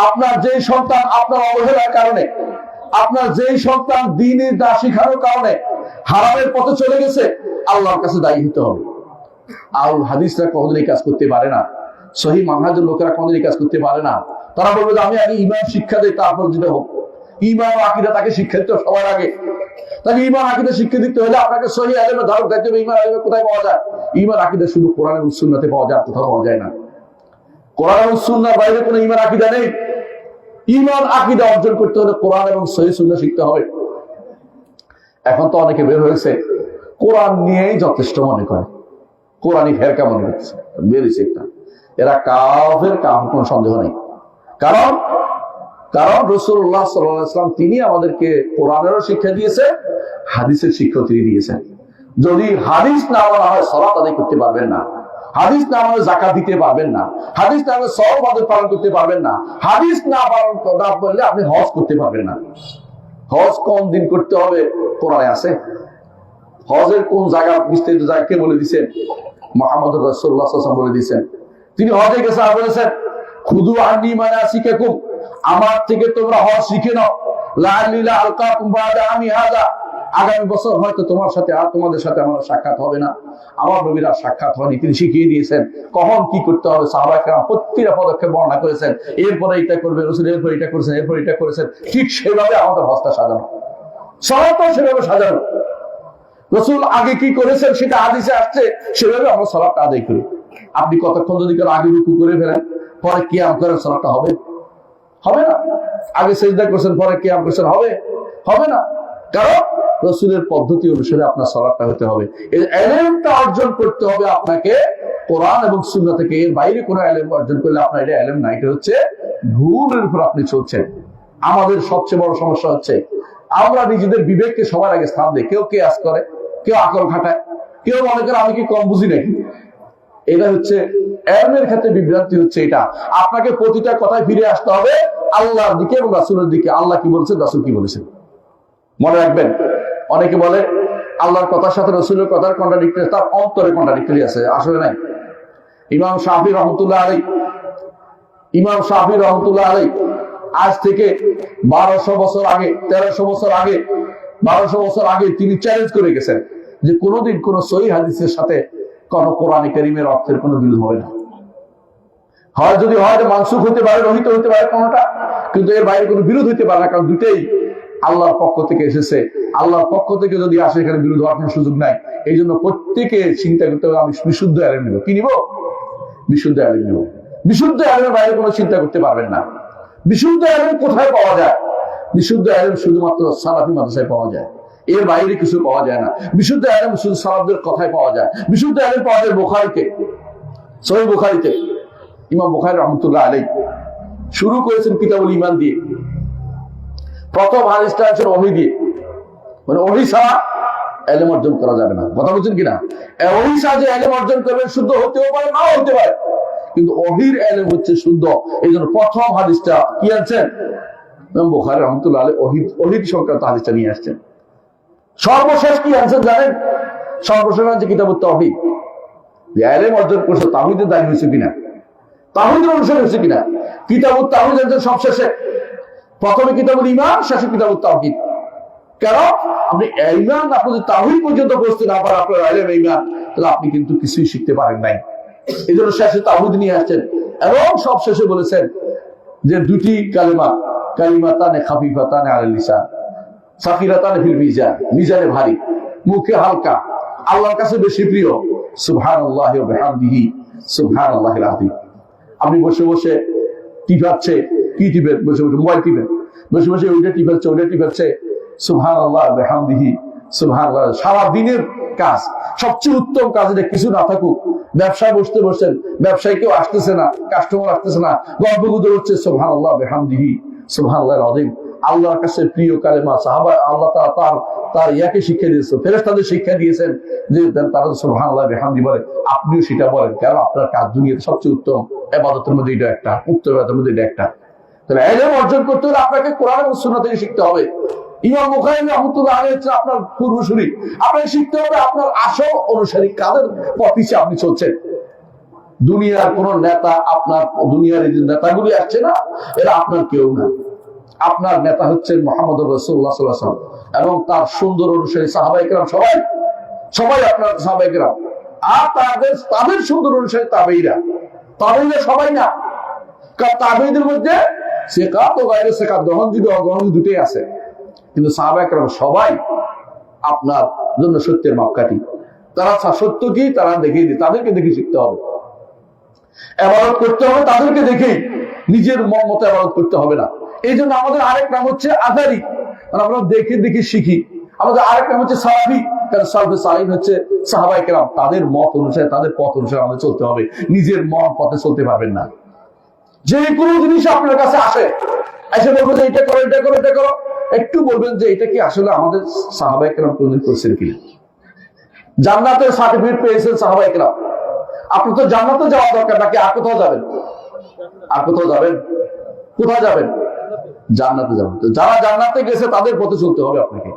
আপনার যেই সন্তান আপনার অবহেলার কারণে, আপনার যেই সন্তান দ্বীনের না শিখানোর কারণে হারামের পথে চলে গেছে, আল্লাহর কাছে দায়ী হতে হবে। আউল হাদিসরা কোনদিন এই কাজ করতে পারে না, সহিহ মানহাজের লোকেরা কোনদিন এই কাজ করতে পারে না। তারা বলবে যে আমি আগে ঈমান শিক্ষা দেই, তারপর যেটা হোক। ঈমান ও আকীদা তাকে শিক্ষা দিতে সবার আগে। তাকে ঈমান আকীদা শিক্ষা দিতে হলে আপনাকে সহিহ ইলমের ধারক দায়িত্ব হবে। ঈমান ইলম কোথায় পাওয়া যায়? ঈমান আকীদা শুধু কোরআন এবং সুন্নাতে পাওয়া যায়, কোথাও পাওয়া যায় না। কোরআন এবং সুন্নাহর বাইরে কোনো ঈমান আকীদা নেই। ঈমান আকীদা অর্জন করতে হলে কোরআন এবং সহিহ সুন্নাহ শিখতে হবে। এখন তো অনেকে বের হয়েছে কোরআন নিয়েই যথেষ্ট মনে করে, কোরআনই ফেরকা মনে করছে, বেরিয়েছে একটা। এরা কাফের, কোনো সন্দেহ নেই। কারণ রাসূলুল্লাহ সাল্লাল্লাহু আলাইহি ওয়াসাল্লাম তিনি আমাদেরকে কোরআনেরও শিক্ষা দিয়েছেন, হাদিসের শিক্ষা তিনি দিয়েছেন। যদি হাদিস না মানা হয় সালাত আদায় করতে পারবেন না, হাদিস না মানে যাকাত দিতে পারবেন না, হাদিস না মানে সওয়াব আদায় পালন করতে পারবেন না, হাদিস না পালন না করলে আপনি হজ করতে পারবেন না। হজ কোন দিন করতে হবে কোরআনে আছে? হজের কোন জায়গা বিস্তারিত জায়গা কে বলে দিয়েছেন? মুহাম্মদুর রাসূলুল্লাহ সাল্লাল্লাহু আলাইহি ওয়াসাল্লাম বলে দিয়েছেন। তিনি হজে গেছে আর বলেছেন, খুদু আন্নী মানাসিকাকুম, আমার থেকে তোমরা হজ শিখে নাও। লাআল্লী লা আলকাকুম বা'দা আমি হাযা, আগামী বছর হয়তো তোমার সাথে আর তোমাদের সাথে আমার সাক্ষাৎ হবে না। আমার নবীর আর সাক্ষাৎ হয়নি, তিনি শিখিয়ে দিয়েছেন কখন কি করতে হবে। সাহাবায়ে কেরাম প্রত্যেকটা পদক্ষেপ বর্ণনা করেছেন। এরপরে এটা করবে রাসূল, এরপর এটা করেছেন, এরপর এটা করেছেন। ঠিক সেভাবে আমাদের হজটা সাজানো, সালাতও সেভাবে সাজানো। রাসূল আগে কি করেছেন সেটা হাদিসে আসছে, সেভাবে আমরা সালাতটা আদায় করি। আপনি কতক্ষণ যদি আগে রুকু করে ফেলেন, পরে কিয়াম করেন, সালাতটা হবে? হবে না। আগে সিজদা করছেন, পরে কিয়াম করছেন, হবে না। কারণ রাসূলের পদ্ধতি অনুসারে আপনার সালাতটা হতে হবে। এই ইলমটা অর্জন করতে হবে আপনাকে কোরআন এবং সুন্নাহ থেকে। এর বাইরে কোনো ইলম অর্জন করলে আপনার এটা ইলম না, এটা হচ্ছে ভুলের উপর আপনি চলছেন। আমাদের সবচেয়ে বড় সমস্যা হচ্ছে আমরা নিজেদের বিবেককে সবার আগে স্থান দিই। কেউ কিয়াস করে, কেউ আকল খাটায়, কেউ মনে করে আমি কি কম বুঝি নাকি। এটা হচ্ছে ইলমের ক্ষেত্রে বিভ্রান্তি হচ্ছে। এটা আপনাকে প্রতিটা কথায় ফিরে আসতে হবে আল্লাহর দিকে এবং রাসূলের দিকে। আল্লাহ কি বলেছেন, রাসূল কি বলেছেন, মনে রাখবেন। অনেকে বলে আল্লাহর কথার সাথে রাসূলের কথার কন্ট্রাডিক্টরি, তার অন্তরে কন্ট্রাডিক্টরি আছে। আসলে নাই। ইমাম শাফি রহমাতুল্লাহ আলাইহি আজ থেকে 1200 বছর আগে, 1300 বছর আগে, 1200 বছর আগে তিনি চ্যালেঞ্জ করে গেছেন যে কোনোদিন কোন সহিহ হাদিসের সাথে কোন কোরআনে কারীমের অর্থের কোনো বিরোধ হবে না। হয় যদি হয় মানসুখ হতে পারে, রহিত হতে পারে কোনটা, কিন্তু এর বাইরে কোনো বিরোধ হতে পারে না। কারণ দুটেই আল্লাহর পক্ষ থেকে এসেছে। আল্লাহর পক্ষ থেকে যদি আসে, এখানে বিরোধ হওয়ার কোনো সুযোগ নাই। এই জন্য প্রত্যেকে চিন্তা করতে হবে আমি বিশুদ্ধ ইলম নিব। কি নিব? বিশুদ্ধ ইলম নিব। বিশুদ্ধ ইলমের বাইরে কোনো চিন্তা করতে পারবেন না। বিশুদ্ধ ইলম কোথায় পাওয়া যায়? বিশুদ্ধ ইলম শুধুমাত্র সালাফি মাদ্রাসায় পাওয়া যায়, এর বাইরে কিছু পাওয়া যায় না। বিশুদ্ধ ইলম শুধু সালাফদের কথায় পাওয়া যায়। বিশুদ্ধ ইলম পাওয়া যায় বুখারীতে, সহিহ বুখারীতে। ইমাম বুখারী রাহমাতুল্লাহ আলাইহি শুরু করেছেন কিতাবুল ঈমান দিয়ে। প্রথম হাদিসটা আছে ওহী দিয়ে, মানে ওহী ছাড়া ইলম অর্জন করা যাবে না। কথা বুঝছেন কিনা? ওহী ছাড়া যে ইলম অর্জন করবেন শুদ্ধ হতেও পারে, নাও হতে পারে, কিন্তু ওহীর ইলম হচ্ছে শুদ্ধ। এই জন্য প্রথম হাদিসটা কি আনছেন ইমাম বুখারী রাহমাতুল্লাহ আলাইহি, ওহী সংক্রান্ত হাদিসটা নিয়ে আসছেন। সর্বশেষ কি আনছেন জানেন? সর্বশেষ আছে কিতাবুত তাওহীদ। যে ইলম অর্জন করছে তাওহীদের দায়ী হয়েছে কিনা, তাওহীদের অনুসারী হয়েছে কিনা। কিতাবুত তাওহীদ আনছেন সব শেষে, প্রথমে কিতাবুল ঈমান, শেষে কিতাবুত তাওহীদ। কেন? আপনি ঈমান আপনি যদি তাওহীদ পর্যন্ত পৌঁছতে না পারেন, আপনার ইলম ঈমান, তাহলে আপনি কিন্তু কিছুই শিখতে পারেন নাই। এই জন্য শেষে তাওহীদ নিয়ে আসছেন এবং সব শেষে বলেছেন যে দুটি কালিমা, কালিমাতানে খাফিফাতানে আলাল লিসান সাকিরাতানে ফিল মিজান, মিজানে ভারী, মুখে হালকা, আল্লাহর কাছে বেশি প্রিয়, সুবহানাল্লাহি ওয়া বিহামদিহি সুবহানাল্লাহিল আযীম। আপনি বসে বসে টিপাচ্ছে, কি টিপেন? বসে বসে মোবাইল টিপেন, বসে বসে ওইটা টিপাচ্ছে, ওইটা টিপাচ্ছে, সুবহানাল্লাহ ওয়া বিহামদিহি সুবহানাল্লাহ। সারা দিনের কাজ, সবচেয়ে উত্তম কাজ এটা কিছু না থাকুক, ব্যবসায় বসতে বসছেন, ব্যবসায় কেউ আসতেছে না, কাস্টমার আসতেছে না, গল্প গুজব হচ্ছে, সুবহানাল্লাহ ওয়া বিহামদিহি সুবহানাল্লাহিল আযীম। আল্লাহর কাছে প্রিয় কালেমা, সাহাবা আল্লাহ তার ইয়াকে শিক্ষা দিয়েছেন, ফেরেশতাদের শিক্ষা দিয়েছেন যে তারা সুবহানাল্লাহ বিহামদি বলে, আপনিও সেটা বলেন। কারণ আপনার কাজ দুনিয়াতে সবচেয়ে উত্তম ইবাদতের মধ্যে এটা একটা, উত্তম ইবাদতের মধ্যে এটা একটা। তাহলে ইলম অর্জন করতে হলে আপনাকে কোরআন এবং সুন্নাহ থেকে শিখতে হবে। ইমাম বুখারী রাহমাতুল্লাহ আলাইহি হচ্ছেন আপনার পূর্বসূরি। আপনাকে শিখতে হবে আপনার আসল অনুসারী কাদের পথে আপনি চলছেন। দুনিয়ার কোন নেতা, আপনার দুনিয়ার এই যে নেতাগুলি আসছে না, এরা আপনার কেউ না। আপনার নেতা হচ্ছেন মুহাম্মদুর রাসূলুল্লাহ সাল্লাল্লাহু আলাইহি ওয়াসাল্লাম এবং তার সুন্দর অনুসারী সাহাবায়ে কেরাম, সবাই আপনার সাহাবায়ে কেরাম। আর তাদের সুন্দর অনুসারী তাবেঈরা সবাই না। কারণ তাবেঈদের মধ্যে সিকাত ও গায়রে সিকাত, গ্রহণযোগ্য অগ্রহণযোগ্য দুটোই আছে, কিন্তু সাহাবায়ে কেরাম সবাই আপনার জন্য সত্যের মাপকাঠি। তারা সত্য কি তারা দেখিয়ে দিই, তাদেরকে দেখে শিখতে হবে। ইবাদত করতে হবে তাদেরকে দেখেই, নিজের মন মতো ইবাদত করতে হবে না। এই জন্য আমাদের আরেক নাম হচ্ছে আযারি, মানে আমরা দেখে দেখে শিখি। আমাদের আরেক নাম হচ্ছে সালাফি, কারণ সালাফে সালিহিন হচ্ছে সাহাবায়ে কেরাম, তাদের মত অনুসারে, তাদের পথ অনুসারে আমাদের চলতে হবে। নিজের মন পথে চলতে পারবেন না। যে কোনো জিনিস আপনার কাছে আসে, এসে বলবো যে এটা করো, এটা করো, এটা করো, একটু বলবেন যে এটা কি আসলে আমাদের সাহাবায়ে কেরাম কোনদিন করেছেন কিনা। জান্নাতের সার্টিফিকেট পেয়েছেন সাহাবায়ে কেরাম, আপনি তো জান্নাতে যাওয়া দরকার নাকি আর কোথাও যাবেন? আর কোথাও যাবেন? কোথায় যাবেন? জান্নাতে যাবেন। তো যারা জান্নাতে গেছে তাদের পথে চলতে হবে আপনাকে।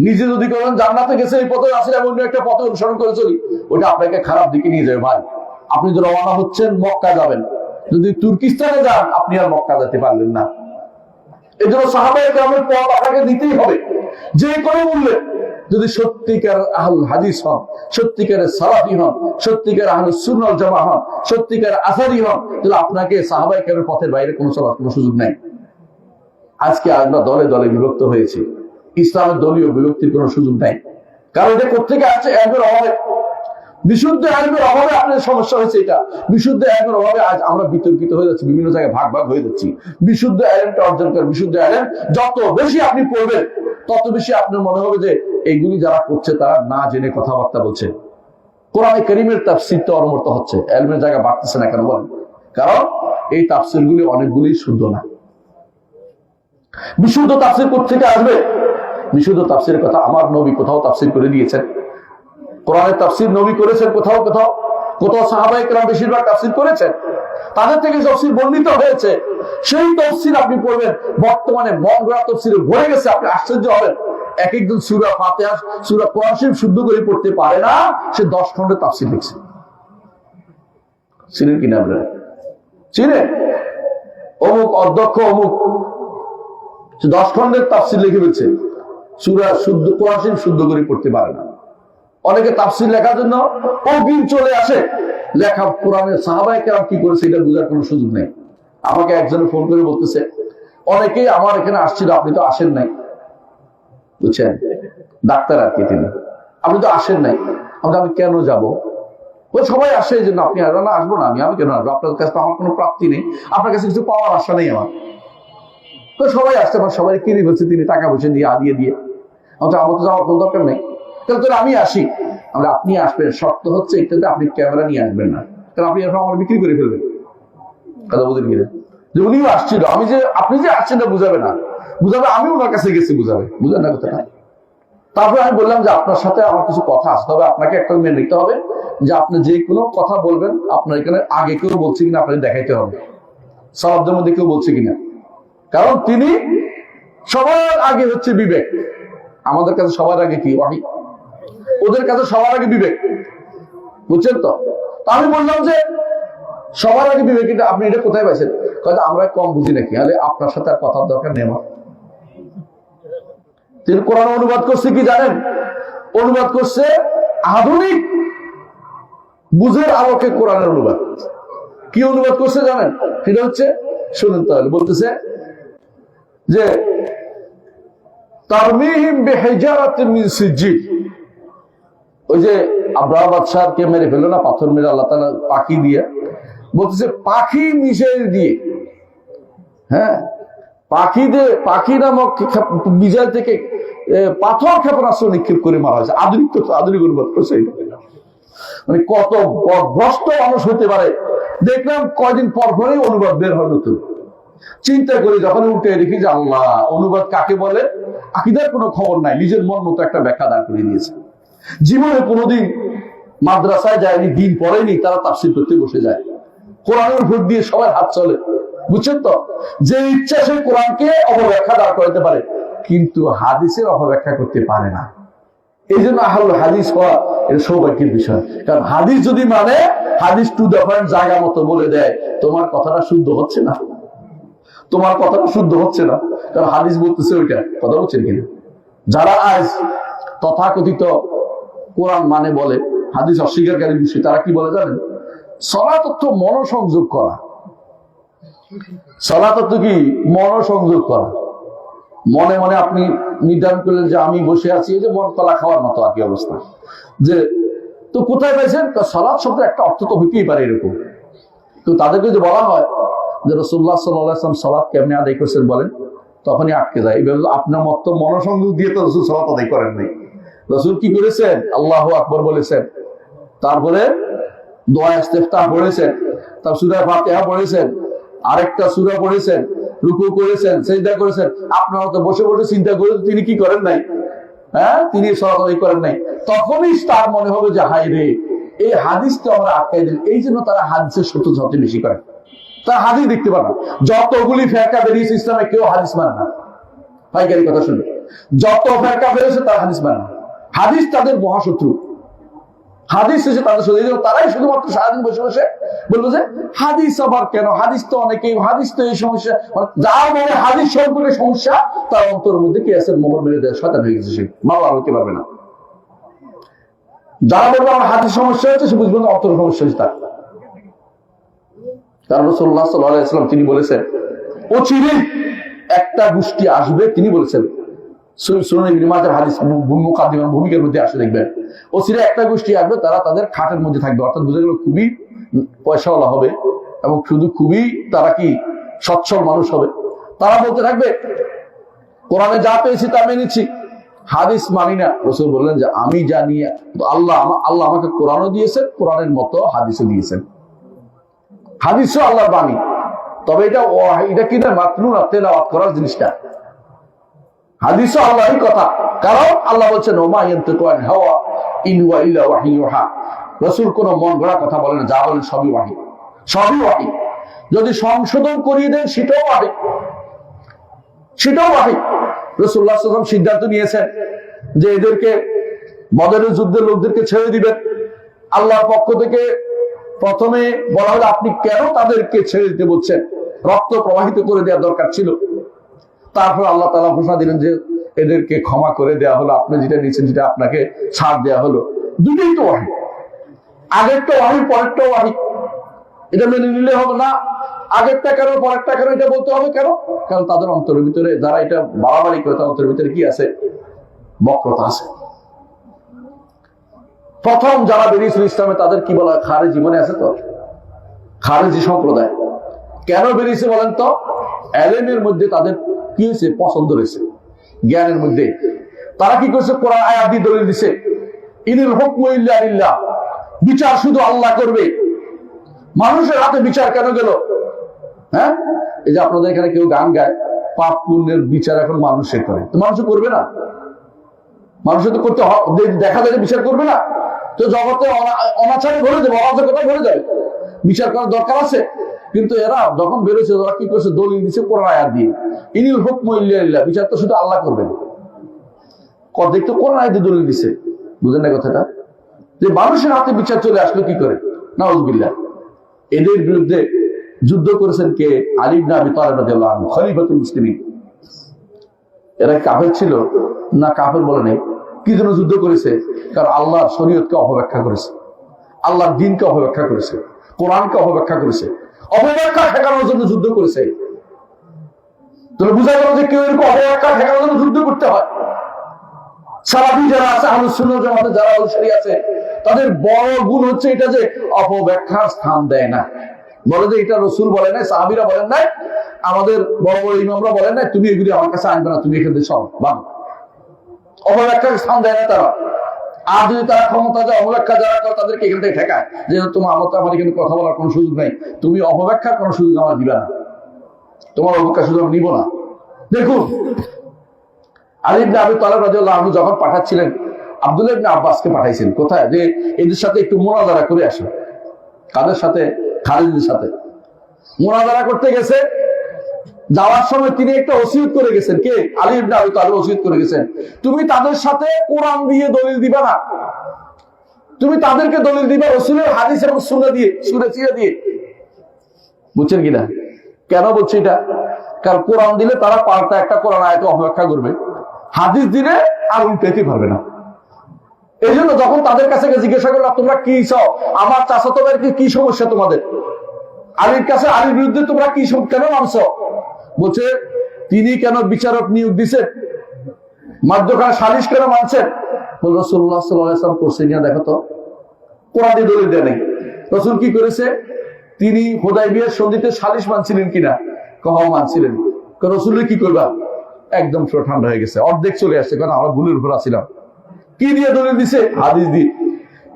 নিজে যদি করেন জান্নাতে গেছে এই পথে আসলে অন্য একটা পথে অনুসরণ করে চলি, ওটা আপনাকে খারাপ দিকে নিয়ে যাবে। ভাই, আপনি যদি রওনা হচ্ছেন মক্কা যাবেন, যদি তুর্কিস্তানে যান আপনি আর মক্কা যেতে পারলেন না। এই জন্য সাহাবায়ে কেরামের পথ আপনাকে নিতেই হবে যে কোনো মূল্যে। যদি সত্যিকার আহলুল হাদিস হন, সত্যিকারের সালাফি হন, সত্যিকার আহলুস সুন্নাহ ওয়াল জামাআহ হন, সত্যিকার আসারি হন, তাহলে আপনাকে সাহাবায়ে কেরামের পথের বাইরে কোনো চলার কোনো সুযোগ নাই। আজকে আমরা দলে দলে বিভক্ত হয়েছি, ইসলামের দলীয় বিভক্তির কোনো সুযোগ নাই। কারণ এটা কোথেকে আসছে? ইলমের অভাবে, বিশুদ্ধ ইলমের অভাবে আপনার সমস্যা হয়েছে। এটা বিশুদ্ধ ইলমের অভাবে আজ আমরা বিতর্কিত হয়ে যাচ্ছি, বিভিন্ন জায়গায় ভাগ ভাগ হয়ে যাচ্ছি। বিশুদ্ধ ইলমটা অর্জন করেন। বিশুদ্ধ ইলম যত বেশি আপনি পড়বেন, তত বেশি আপনার মনে হবে যে এইগুলি যারা করছে তারা না জেনে কথাবার্তা বলছে। কোরআনে কারীমের তাফসীর তো অনবরত হচ্ছে, ইলমের জায়গা বাড়তেছে না কেন বলেন? কারণ এই তাফসীরগুলি অনেকগুলি শুদ্ধ না। বিশুদ্ধ তাফসীর কোথেকে আসবে? বিশুদ্ধ তাফসীরের কথা আমার নবী কোথাও তাফসীর করে দিয়েছেন? কোরআনের তাফসীর নবী করেছেন কোথাও কোথাও? কোথাও সাহাবায়ে কেরাম বেশিরভাগ তাফসীর করেছেন, তাদের থেকে তাফসীর বর্ণিত হয়েছে। সেই তাফসীর আপনি পড়বেন, বর্তমানে মন গড়া তাফসীরে ভরে গেছে। আপনি আশ্চর্য হবেন, এক একজন সূরা ফাতিহা, সূরা কোরআন শরীফ শুদ্ধ করে পড়তে পারে না, সে 10 খণ্ডের তাফসীর লিখছে। চিনেন কিনা আপনারা? চিনেন? অমুক অধ্যক্ষ অমুক 10 খণ্ডের তাফসীর লিখে ফেলছে, সূরা শুদ্ধ কোরআন শরীফ শুদ্ধ করে পড়তে পারে না। অনেকে তাফসীর লেখার জন্য অগ্রিম চলে আসে, লেখা কোরআনের সাহাবায়ে কেরাম কি করেছে এটা বোঝার কোনো সুযোগ নেই। আমাকে একজন ফোন করে বলতেছে, অনেকেই আমার এখানে আসছিল, আপনি তো আসেন নাই। বুঝছেন, ডাক্তার আর কি তিনি, আপনি তো আসেন নাই। আমি কেন যাব? ওই সবাই আসে, এই জন্য আপনি না আসবো না, আমি কেন আসবো? আপনার কাছে তো আমার কোনো প্রাপ্তি নেই, আপনার কাছে কিছু পাওয়ার আশা নেই আমার। তো সবাই আসতে, আমার সবাই কিনে বলছে তিনি টাকা পয়সা দিয়ে আদিয়ে দিয়ে, আমার তো যাওয়ার কোনো দরকার নেই। তাহলে আমি আসি। আমরা আপনি আসবেন, শর্ত হচ্ছে এটাতে আপনি ক্যামেরা নিয়ে আসবেন না, কারণ আপনি এখন আমার বিক্রি করে ফেলবেন। কথা বুঝেন কিনা? যে উনিও আসছিল, আমি যে আপনি যে আসছেন না বুঝাবে না, বুঝাবে আমি ওনার কাছে গেছি বুঝাবে, বুঝেন না কথাটা? তারপরে আমি বললাম যে আপনার সাথে আমার কিছু কথা আসতে হবে, আপনাকে একটা মেনে নিতে হবে যে আপনি যে কোনো কথা বলবেন আপনার এখানে আগে কেউ বলছে কিনা আপনাকে দেখাইতে হবে, সালাফদের মধ্যে কেউ বলছে কিনা। কারণ তিনি সবার আগে হচ্ছে বিবেক, আমাদের কাছে সবার আগে কি ওয়াহি, ওদের কাছে সবার আগে বিবেক। বুঝছেন তো? আমি বললাম যে সবার আগে বিবেক, এটা আপনি এটা কোথায় পাইছেন? কারণ আমরা কম বুঝি নাকি? আরে আপনার সাথে আর কথার দরকার নেই আমার। তিনি কোরআন অনুবাদ করছে কি জানেন? অনুবাদ করছে আধুনিক বুঝের আলোকে কোরআনের অনুবাদ। কি অনুবাদ করছে জানেন? সেটা হচ্ছে, শুনুন তাহলে, বলতেছে যে তারমিহিম বিহিজারাতিন মিন সিজিল, ওই যে আব্রাহা বাদশাহকে মেরে ফেললো না, পাথর মেরে আল্লাহ তাআলা পাখি দিয়ে, বলতেছে পাখি মিসাইল দিয়ে, হ্যাঁ পাখি নামক মিসাইল থেকে পাথর ক্ষেপণাস্ত্র নিক্ষেপ করে মারা হয়েছে। আধুনিক অনুবাদ করছে। মানে কত ভ্রষ্ট মানুষ হতে পারে দেখলাম কয়দিন পর পরেই অনুবাদ বের হয় নতুন। চিন্তা করি যখন উঠে দেখি যে আল্লাহ, অনুবাদ কাকে বলে? আকীদার কোনো খবর নাই, নিজের মন মতো একটা ব্যাখ্যা দাঁড় করে দিয়েছে। জীবনে কোনোদিন মাদ্রাসায় যায়নি, দিন পড়েনি, তারা তাফসীর করতে বসে যায়। কোরআনের উপর দিয়ে সবার হাত চলে। বুঝছেন তো? যে ইচ্ছা সে কোরআনকে অপব্যাখ্যা দাঁড় করাতে পারে, কিন্তু হাদিসের অপব্যাখ্যা করতে পারে না। এই জন্য আহলুল হাদিস হওয়া এটা সৌভাগ্যের বিষয়। কারণ হাদিস যদি মানে হাদিস টু দ্য পয়েন্ট জায়গা মতো বলে দেয়, তোমার কথাটা শুদ্ধ হচ্ছে না, তোমার কথাটা শুদ্ধ হচ্ছে না। কারণ হাদিস বলতেছে ওইটা, কথা বলছেন কিনা? যারা আজ তথাকথিত কোরআন মানে বলে, হাদিস অস্বীকারী বিষয়, তারা কি বলে জানেন? সালাত অর্থ মনোসংযোগ করা। সালাত অর্থ কি? মনোসংযোগ করা। মনে মনে আপনি নির্ধারণ করলেন যে আমি বসে আছি, এই যে মন কলা খাওয়ার মতো আর কি অবস্থা। যে তো কোথায় পাইছেন? সালাত শব্দের একটা অর্থ তো হইতেই পারে এরকম। তো তাদেরকে যদি বলা হয় যে রাসূলুল্লাহ সাল্লাল্লাহু আলাইহি ওয়াসাল্লাম সালাত কেমনে আদায় করেছেন বলেন, তখনই আটকে যায়। এবার আপনার মত মনোসংযোগ দিয়ে তো রাসূল সালাত আদায় করেন নাই। রাসূল কি করেছেন? আল্লাহু আকবার বলেছেন, তারপরে দোয়া ইস্তিফতাহ পড়েছেন, তারপর সূরা ফাতিহা পড়েছেন, আরেকটা সূরা পড়েছেন, রুকু করেছেন, সিজদা করেছেন। আপনারা তো বসে বসে চিন্তা করে তিনি কি করেন নাই? হ্যাঁ, তিনি সালাত আদায় করেন নাই। তখনই তার মনে হবে যে হায় রে, এই হাদিস তো আমরা আটকাই দিল। এই জন্য তারা হাদিসের সত্য সবচেয়ে বেশি করে। তারা হাদিস দেখতে পারে না। যতগুলি ফেরকা বেরিয়েছে ইসলামে, কেউ হাদিস মানে না। পাইকারি কথা শুনে, যত ফেরকা বেরিয়েছে তারা হাদিস মানে না। হাদিস তাদের মহাশত্রু। হাদিস এসে তাদের সাথে, তারাই শুধুমাত্র সারাদিন বসে বসে বলবো যে হাদিস আবার কেন? হাদিস তো অনেকেই, হাদিস তো এই সমস্যা। যার মনে হাদিস সম্পর্কে সমস্যা, তার অন্তরের মধ্যে কি আছে? মোহর মেরে দেয়, শয়তান হয়ে গেছে, সে মাওলা হতে পারবে না। যারা বলবে আমার হাদিস সমস্যা হচ্ছে, সে বুঝবেন অন্তর সমস্যা হচ্ছে তার। কারণ রাসূলুল্লাহ সাল্লাল্লাহু আলাইহি ওয়াসাল্লাম তিনি বলেছেন অচিরে একটা গোষ্ঠী আসবে, তিনি বলেছেন সুনান ইবনে মাজাহ হাদিস মুকাদ্দিমার ভূমিকার মধ্যে আসে, দেখবেন অচিরে একটা গোষ্ঠী আসবে, তারা তাদের খাটের মধ্যে থাকবে। অর্থাৎ বুঝে গেল খুবই পয়সাওয়ালা হবে এবং শুধু খুবই তারা কি সচ্ছল মানুষ হবে। তারা বলতে থাকবে কোরআনে যা পেয়েছি তা মেনেছি, হাদিস মানি না। রাসূল বললেন যে আমি জানি আল্লাহ আমাকে কোরআনও দিয়েছেন, কোরআনের মতো হাদিসও দিয়েছেন। হাদিসও আল্লাহর বাণী, তবে এটা কি না? মাতলু না, তেলাওয়াত করার জিনিসটা। হাদিসও আল্লাহরই কথা, কারণ আল্লাহ বলছেন ওমা ইয়ানতিকু আন হাওয়া ইন হুয়া ইল্লা ওয়াহয়ুন ইউহা। রাসূল কোনো মন গড়া কথা বলেন না, যা বলেন সবই ওয়াহী, সবই ওয়াহী। যদি সংশোধন করিয়ে দেন সেটাও ওয়াহী, সেটাও ওয়াহী। রাসূলুল্লাহ সাল্লাল্লাহু আলাইহি ওয়াসাল্লাম সিদ্ধান্ত নিয়েছেন যে এদেরকে বদরের যুদ্ধের লোকদেরকে ছেড়ে দিবেন। আল্লাহর পক্ষ থেকে প্রথমে বলা হলো আপনি কেন তাদেরকে ছেড়ে দিতে বলছেন? রক্ত প্রবাহিত করে দেওয়া দরকার ছিল। তারপর আল্লাহ তাআলা ঘোষণা দিলেন যে এদেরকে ক্ষমা করে দেওয়া হলো, আপনি যেটা নিয়েছেন সেটা আপনাকে ছাড় দেওয়া হলো। দুটোই তো ওয়াহী, আগেরটা ওয়াহী, পরেরটা ওয়াহী। এটা মেনে নিলে হবে না। আগেরটা কেন, পরেরটা কেন, এটা বলতে হবে কেন? কারণ তাদের অন্তরের ভিতরে, যারা এটা বাড়াবাড়ি করে, তার অন্তরের ভিতরে কি আছে? বক্রতা আছে। প্রথম যারা বেরিয়েছিল ইসলামে, তাদের কি বলা হয়? খারেজি, মনে আছে তো? খারেজি সম্প্রদায় কেন বেরিয়েছে বলেন তো? এলেমের মধ্যে তাদের কি হয়েছে? পছন্দ রয়েছে, জ্ঞানের মধ্যে। তারা কি করছে? কোরআন আয়াত দিয়ে দলিল দিছে, ইনিল হুকমু ইল্লা লিল্লাহ, বিচার শুধু আল্লাহ করবে। মানুষের হাতে বিচার কেন গেল? হ্যাঁ, এই যে আপনাদের এখানে কেউ গান গায়, পাপ পুণ্যের বিচার এখন মানুষে করে, তো মানুষ করবে না? মানুষের তো করতে দেখা যায় বিচার করবে না, তো জগতে অনাচারে ভরে যাবে, অরাজকতায় ভরে যাবে, বিচার করার দরকার আছে। কিন্তু এরা যখন বেরোছে, ওরা কি করছে? দলিল দিচ্ছে কোরআন আয়াত দিয়ে, ইনিল হুকমু ইল্লা লিল্লাহ, বিচার তো শুধু আল্লাহ করবেন। দেখতে কোন আয়াতে দলিল দিছে, বুঝেন না কথাটা? যে মানুষের হাতে বিচার চলে আসলো কি করে, নাউজুবিল্লাহ। এদের বিরুদ্ধে যুদ্ধ করেছেন কে? আলী ইবনে আবি তালিব রাদিয়াল্লাহু আনহু, খলিফাতুল মুসলিমিন। এরা কাফের ছিল না? কাফের বলে নেই। কি জন্য যুদ্ধ করেছে? কারণ আল্লাহর শরীয়তকে অপব্যাখ্যা করেছে, আল্লাহর দ্বীনকে অপব্যাখ্যা করেছে, কোরআনকে অপব্যাখ্যা করেছে। অপব্যাখ্যা ঠেকানোর জন্য যুদ্ধ করেছে। তাহলে বোঝা গেল যে কেউ এরকম অপব্যাখ্যা ঠেকানোর জন্য যুদ্ধ করতে হয়। সালাফি যারা আছে, আহলুস সুন্নাহ জামাতে যারা অনুসারী আছে, তাদের বড় গুণ হচ্ছে এটা যে অপব্যাখ্যার স্থান দেয় না। বলে যে এটা রাসূল বলেন নাই, সাহাবীরা বলেন নাই, আমাদের বড় বড় ইমামরা বলেন নাই, তুমি এগুলি আমার কাছে আনবে না, তুমি এখান থেকে সব বানো। অপব্যাখ্যার স্থান দেয় না তারা। আর যদি তারা ক্ষমতা যায়, অপব্যাখ্যা যারা করে তাদেরকে এখান থেকে ঠেকায় যে তোমার আমার এখানে কথা বলার কোনো সুযোগ নাই, তুমি অপব্যাখ্যার কোনো সুযোগ আমার দিবে না, তোমার অপব্যাখ্যার সুযোগ নিব না। দেখুন, আলী ইবনে আবি তালিব রাদিয়াল্লাহু আনহু যখন পাঠাচ্ছিলেন, আব্দুল্লাহ ইবনে আব্বাসকে পাঠাইছেন কোথায়, যে এদের সাথে একটু মুনাজারা করে আসে। কাদের সাথে? খালিদের সাথে মুনাজারা করতে গেছে। যাওয়ার সময় তিনি একটা ওসিয়ত করে গেছেন। কে? আলী ইবনে আবি তালিব ওসিয়ত করে গেছেন, তুমি তাদের সাথে কোরআন দিয়ে দলিল দিবা না, তুমি তাদেরকে দলিল দিবা রাসূলের হাদিস এবং সুন্নাহ দিয়ে, সূরা সিরা দিয়ে। বুঝছেন কিনা? কেন বলছি এটা? কারণ কোরআন দিলে তারা পাল্টা একটা কোরআন আয়াতে অপব্যাখ্যা করবে, হাদিস দিলে আর উল্টাইতে পারবে না। এই জন্য যখন তাদের কাছে জিজ্ঞাসা করলাম তোমরা কি চাও, আমার চাচাতো ভাইয়ের কি সমস্যা তোমাদের, আলীর কাছে আলীর বিরুদ্ধে তোমরা কি কেন মানছো? বলছে তিনি কেন বিচারক নিয়োগ দিচ্ছেন, মাধ্যখানে সালিশ কেন মানছেন? রাসূলুল্লাহ সাল্লাল্লাহু আলাইহি ওয়াসাল্লাম করছে না, দেখো তো কোরআন দিয়ে দলিল দেয় নাই। রাসূল কি করেছে? তিনি হুদায়বিয়ার সন্ধিতে সালিশ মানছিলেন কিনা? মানছিলেন। রাসূল কি করবা? একদম ঠান্ডা হয়ে গেছে, অর্ধেক চলে আসছে, কারণ আমরা ভুলের উপর আছিলাম। কি দিয়ে দলিল দিছে? হাদিস দিয়ে।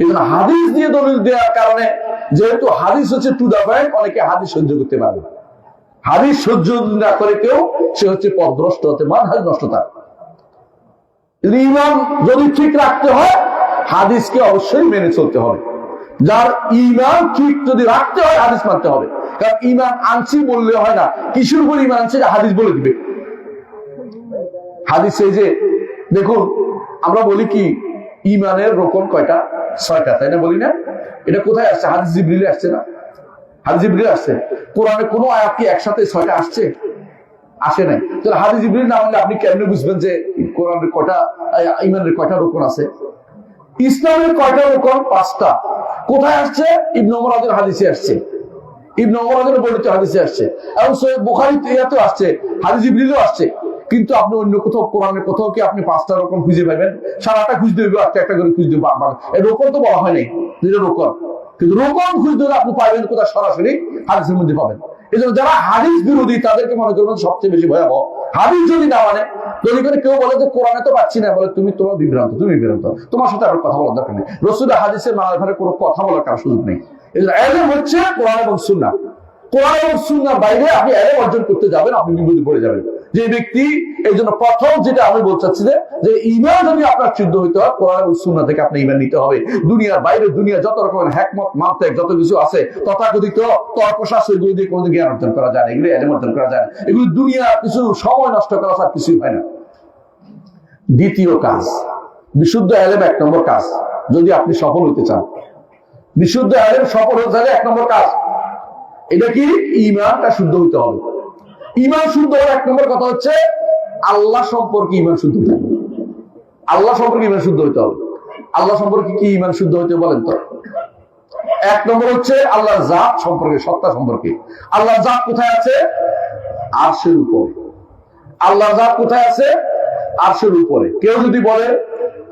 এই জন্য হাদিস দিয়ে দলিল দেওয়ার কারণে, যেহেতু হাদিস হচ্ছে টু দা পয়েন্ট, অনেকে হাদিস সহ্য করতে পারবে। হাদিস সহ্য না করে কেউ, সে হচ্ছে পথভ্রষ্ট, হতে মানহাজ নষ্টতা। ইমান যদি ঠিক রাখতে হয়, হাদিসকে অবশ্যই মেনে চলতে হবে। যার ইমান ঠিক যদি রাখতে হয়, হাদিস মানতে হবে। কারণ ইমান আনছি বললে হয় না, কিসের উপর ইমান আনছে হাদিস বলে দিবে। হাদিসে যে দেখুন, আমরা বলি কি ইমানের রকম কয়টা? 6টা, তাই না? বলি না? এটা কোথায় আসছে? হাদিস জিবরিলে আসছে না? হাদিস জিবরিলে আসছে। কোরআনে কোনো আয়াত কি একসাথে 6টা আসছে? আসে নাই। তাহলে হাদিস জিবরিল না হলে আপনি কেমনে বুঝবেন যে কোরআনের কয়টা, ইমানের কয়টা রকম আছে? ইসলামের কয়টা রকম? 5টা। কোথায় আসছে? ইবনে ওমর রাদিয়াল্লাহু হাদিসে আসছে, ইবনে ওমর রাদিয়াল্লাহু বর্ণিত হাদিসে আসছে, এবং সহিহ বুখারীতে আসছে, হাদিস জিবরিলেও আসছে। কিন্তু আপনি অন্য কোথাও কোরআনের কোথাও কি আপনি 5টা রকম খুঁজে পাবেন? সারাটা খুঁজতে হবে, একটা করে খুঁজতে হবে। রোকন তো বলা হয় নাই, যেটা রোকন, কিন্তু রোকন খুঁজতে হলে আপনি পাইবেন কোথায়? সরাসরি হাদিসের মধ্যে পাবেন। এই জন্য যারা হাদিস বিরোধী তাদেরকে মনে করবেন সবচেয়ে বেশি ভয়াবহ। হাদিস যদি না মানে, যদি করে কেউ বলে যে কোরআনে তো পাচ্ছি না, বলে তুমি তোমার বিভ্রান্ত, তুমি বিভ্রান্ত, তোমার সাথে আর কথা বলার দরকার নেই। রাসূলের হাদিসের মানার ব্যাপারে কোনো কথা বলার কারো সুযোগ নেই। এই জন্য এলেম হচ্ছে কোরআন এবং সুন্নাহ। কোরআন এবং সুন্নাহর বাইরে আপনি এলেম অর্জন করতে যাবেন, আপনি বিপদে পড়ে যাবেন। যে ব্যক্তি, এই জন্য প্রথম যেটা আমি বলতে চাচ্ছি যে ঈমান যদি আপনার শুদ্ধ হইতে হয়, কোরআন এবং সুন্নাহ থেকে আপনি ঈমান নিতে হবে। দুনিয়ার বাইরে, দুনিয়া যত রকমের হ্যাকমত মানতেক যত কিছু আছে, তথাকথিত তর্কশাস্ত্র, এগুলো দিয়ে কোনো জ্ঞান অর্জন করা যায় না, এগুলো এলেম অর্জন করা যায় না। এগুলো দুনিয়া কিছু সময় নষ্ট করা ছাড়া কিছুই হয় না। দ্বিতীয় কাজ, বিশুদ্ধ এলেম 1 নম্বর কাজ। যদি আপনি সফল হতে চান, বিশুদ্ধ এলেম সফল হতে চাইলে 1 নম্বর কাজ এটা কি? ঈমানটা শুদ্ধ হইতে হবে। ঈমান শুদ্ধ হওয়ার 1 নম্বর কথা হচ্ছে আল্লাহ সম্পর্কে ঈমান শুদ্ধ হতে হবে। আল্লাহ সম্পর্কে ঈমান শুদ্ধ হইতে হবে। আল্লাহ সম্পর্কে কি ঈমান শুদ্ধ হইতে বলেন তো? 1 নম্বর হচ্ছে আল্লাহর জাত সম্পর্কে, সত্তা সম্পর্কে। আল্লাহর জাত কোথায় আছে? আরশের উপরে। আল্লাহর জাত কোথায় আছে? আরশের উপরে। কেউ যদি বলে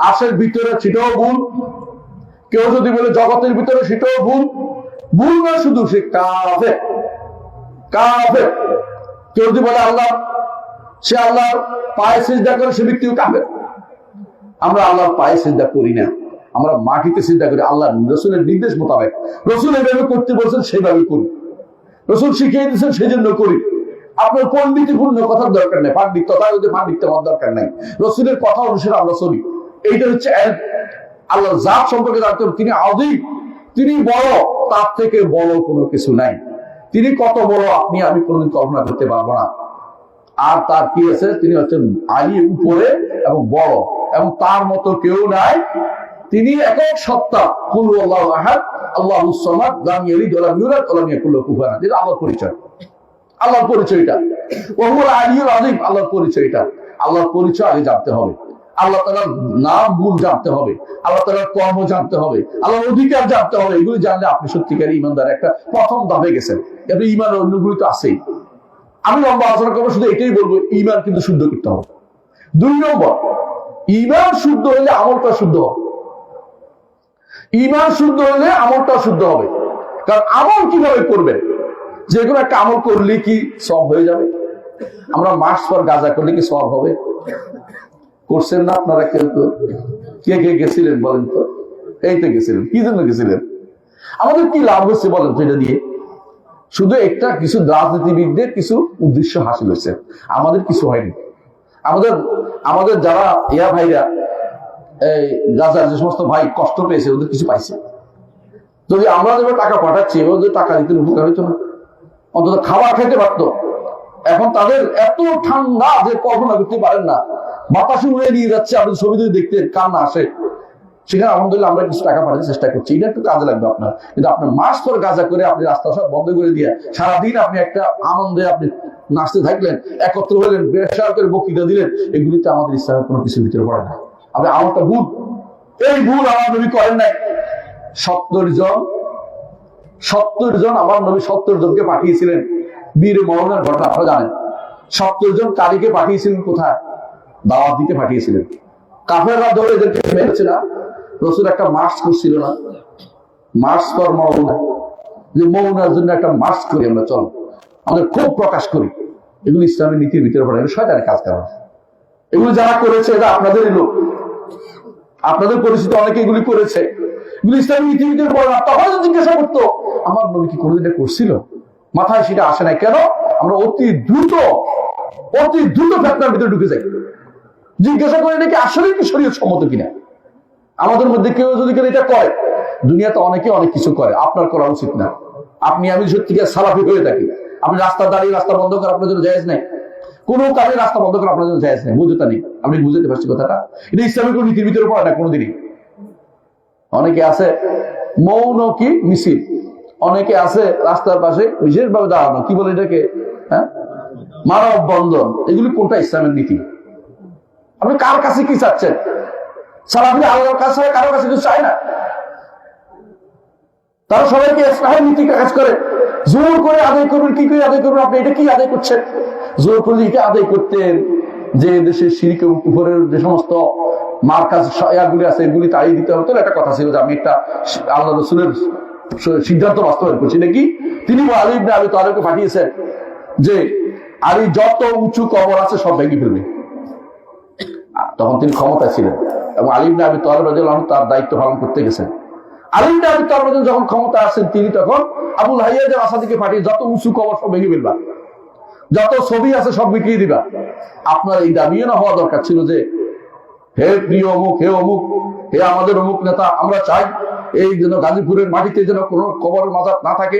আরশের ভিতরে, সেটাও ভুল। কেউ যদি বলে জগতের ভিতরে, সেটাও ভুল। ভুল না শুধু, সে কাফের, কাফের। কেউ যদি বলে আল্লাহ, সে আল্লাহর পায়ে সিজদা করে, সে ব্যক্তিও কাফের। আমরা আল্লাহর পায়ে সিজদা করি না, আমরা মাটিতে সিজদা করি আল্লাহর রাসূলের নির্দেশ মোতাবেক। রাসূল এভাবে করতে বলছেন, সেভাবে করি। রাসূল শিখিয়ে দিয়েছেন, সেই জন্য করি। আপনার পণ্ডিতিপূর্ণ কথার দরকার নেই, পাণ্ডিত্য হওয়ার দরকার নাই। রাসূলের কথা অনুসারে আমরা চলি। এইটা হচ্ছে আল্লাহর জাত সম্পর্কে জানতে হবে। তিনি আযীম, তিনি বড়, তার থেকে বড় কোনো কিছু নাই। তিনি কত বড় আপনি আমি কোনোদিন কল্পনা করতে পারবো না। আর তার কি আছে? তিনি হচ্ছেন আলী, উপরে এবং বড়। এবং তার মতো কেউ নাই। তিনি একক সত্তা, কুল আল্লাহু আহাদ আল্লাহুস সামাদ লাম ইয়ালিদ ওয়া লাম ইউলাদ ওয়া লাম ইয়াকুল লাহু কুফুয়ান আহাদ। এটা আল্লাহর পরিচয়, আল্লাহর পরিচয়টা। ওয়া হুয়াল আলিয়্যুল আযীম, আল্লাহর পরিচয়টা। আল্লাহর পরিচয় আগে জানতে হবে, আল্লাহ তাআলার নাম গুণ জানতে হবে, আল্লাহ তাআলার কর্ম জানতে হবে, আল্লাহর অধিকার জানতে হবে। এগুলো জানলে আপনি সত্যিকারী ঈমানদার একটা প্রথম ধাপে গেছেন। এবার ঈমানের অন্যগুলো তো আছেই। আমি লম্বা আলোচনা করবো, শুধু এটাই বলবো, ঈমান কিন্তু শুদ্ধ করতে হবে। 2 নম্বর, ঈমান শুদ্ধ হলে আমলটা শুদ্ধ হবে। ঈমান শুদ্ধ হলে আমলটা শুদ্ধ হবে। কারণ আমল কিভাবে করবেন? যে কোনো একটা আমল করলে কি সওয়াব হয়ে যাবে? আমরা মাস পর গাঁজা করলে কি সওয়াব হবে? করছেন না আপনারা? কেউ তো কে কে গেছিলেন বলেন তো? এই তো গেছিলেন। কি জন্য গেছিলেন? আমাদের কি লাভ হচ্ছে বলেন তো এটা দিয়ে? শুধু একটা কিছু রাজনীতিবিদদের কিছু উদ্দেশ্য হাসিল হয়েছে, আমাদের কিছু হয়নি। আমাদের যারা ভাইরা এই গাজার যে সমস্ত ভাই কষ্ট পেয়েছে, ওদের কিছু পাইছে। যদি আমরা যেভাবে টাকা পাঠাচ্ছি, ওদের টাকা দিতে উপকার হইতো না? অন্তত খাবার খেতে পারতো। এখন তাদের এত ঠান্ডা যে কল্পনা করতে পারেন না, বাতাসে উড়ে নিয়ে যাচ্ছে। আপনি ছবি যদি দেখতেন, কান্না আসে। সেখানে আলহামদুলিল্লাহ আমরা কিছু টাকা পাঠাতে চেষ্টা করছি, এটা একটু কাজে লাগবে আপনার। কিন্তু আপনার মাস পর গাঁজা করে আপনি রাস্তা সব বন্ধ করে দিয়ে সারাদিন আপনি একটা আনন্দে আপনি নাচতে থাকলেন, একত্র হলেন, বেশার করে বক্তৃতা দিলেন, এগুলিতে আমাদের ইসলামের কোনো কিছু ভিতরে পড়ে না। আপনি আমারটা ভুল, এই ভুল আমার নবী করেন নাই। 70 জন আমার নবী 70 জনকে পাঠিয়েছিলেন বীর মরণের ঘটনা আপনারা জানেন। 70 জন কারীকে পাঠিয়েছিলেন কোথায়? দাওয়াত দিতে পাঠিয়েছিলেন। কাফেররা ধরে এদেরকে মেরেছে না? রাসূল একটা মার্চ করছিল না? মার্চ ফর মওনা, যে মওনার জন্য একটা মার্চ করি আমরা, চল আমাদের খুব প্রকাশ করি। এগুলো ইসলামের নীতির ভিতরে পড়ে, এটা শয়তানের কাজ করা। এগুলো যারা করেছে এটা আপনাদেরই লোক, আপনাদের পরিচিত অনেকে এগুলি করেছে। এগুলো ইসলামের নীতির ভিতরে পড়ে না। তখন জিজ্ঞাসা করতো, আমার নবী কি কোনোদিন এটা করছিল? মাথায় সেটা আসে না কেন? আমরা অতি দ্রুত ফিতনার ভিতরে ঢুকে যাই। জিজ্ঞাসা করে নাকি আসলে কি শরীয়ত সম্মত কিনা। আমাদের মধ্যে কেউ যদি এটা করে, দুনিয়াতে অনেকে অনেক কিছু করে, আপনার করা উচিত না। আপনি আমি সত্যিকার সালাফি হয়ে থাকি, আপনি রাস্তা দাঁড়িয়ে রাস্তা বন্ধ করা আপনার জন্য জায়েজ নেই। কোনো কাজে রাস্তা বন্ধ করা আপনার জন্য জায়েজ নেই, বুঝতে নেই। আপনি বুঝতে পারছি কথাটা? এটা ইসলামিক নীতির ভিতরে পড়ে না কোনোদিনই। অনেকে আছে মৌন কি মিছিল, অনেকে আছে রাস্তার পাশে বিশেষভাবে দাঁড়ানো, কি বলে এটাকে, হ্যাঁ, মানব বন্ধন। এগুলি কোনটা ইসলামের নীতি? আপনি কার কাছে কি চাচ্ছেন? সালাফি আল্লাহর কাছে, কারো কাছে কিছু চায় না। তারা সবাইকে ইসলামের নীতি কাজ করে। জোর করে আদায় করবেন, কি করে আদায় করবেন? আপনি এটা কি আদায় করছেন? জোর করলে এটা আদায় করতেন যে দেশের শিরক এবং কুফরের যে সমস্ত মার্কাজ গুলি আছে, এগুলি তাড়িয়ে দিতে হবে। তো একটা কথা ছিল যে আমি একটা আল্লাহ রাসূলের সিদ্ধান্ত বাস্তবায়ন করছি নাকি। তিনি আলী ইবনে আবি তালেবকে পাঠিয়েছেন যে আলী যত উঁচু কবর আছে সব ভেঙে ফেলবে। তখন তিনি ক্ষমতায় ছিলেন এবং আলী ইবনে আবি তালেব রাদিয়াল্লাহু আনহু তার দায়িত্ব পালন করতে গেছেন। আলী ইবনে আবি তালেব যখন ক্ষমতা আসেন, তিনি তখন আবুল হাইয়াজ আসাদিকে পাঠিয়ে যত উঁচু কবর সব ভেঙে ফেলবা, যত ছবি আছে সব মিটিয়ে দিবা। আপনার এই দাবিও না হওয়া দরকার ছিল যে হে প্রিয় অমুক, হে অমুক, হে আমাদের অমুক নেতা, আমরা চাই এই যেন গাজীপুরের মাটিতে যেন কোনো কবরের মাজার না থাকে।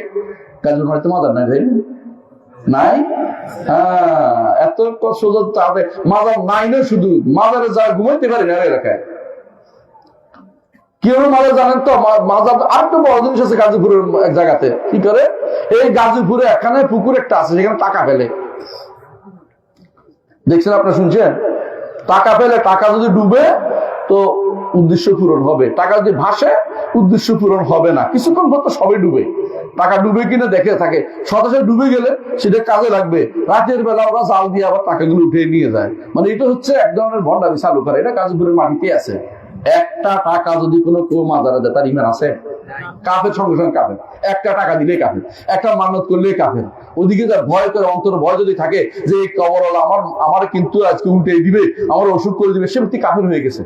গাজীপুর মাটিতে মাজার নাই, তাই নাই? হ্যাঁ, এত সোজা তাদের মাজার নাই না, শুধু মাজারে যা ঘুমাইতে পারে না এলাকায়। কেউ মাজার জানেন তো? মাজার আর তো বড় জিনিস আছে গাজীপুরের এক জায়গাতে। কি করে? এই গাজীপুরে এখানে পুকুর একটা আছে, সেখানে টাকা ফেলে। দেখছেন আপনারা, শুনছেন? টাকা ফেলে, টাকা যদি ডুবে তো উদ্দেশ্য পূরণ হবে, টাকা যদি ভাসে উদ্দেশ্য পূরণ হবে না। কিছুক্ষণ পর তো সবাই ডুবে, টাকা ডুবে কিনা দেখে থাকে, সরাসরি ডুবে গেলে সেটা কাজে লাগবে। রাতের বেলা ওরা জাল দিয়ে আবার টাকাগুলো উঠে নিয়ে যায়। মানে এটা হচ্ছে এক ধরনের ভণ্ডামি চালু করে। এটা গাজীপুরের মাটিতে আছে। একটা টাকা যদি কোনো কেউ মাজারে দেয়, তার ইমান আছে? কাফের, সঙ্গে সঙ্গে কাফের। একটা টাকা দিলেই কাফের, একটা মান্নত করলেই কাফের। ওদিকে যার ভয় করে, অন্তর ভয় যদি থাকে যে এই কবরওয়ালা আমার কিন্তু আজকে উল্টে দিবে, আমার অসুখ করে দিবে, সে ব্যক্তি কাফের হয়ে গেছে,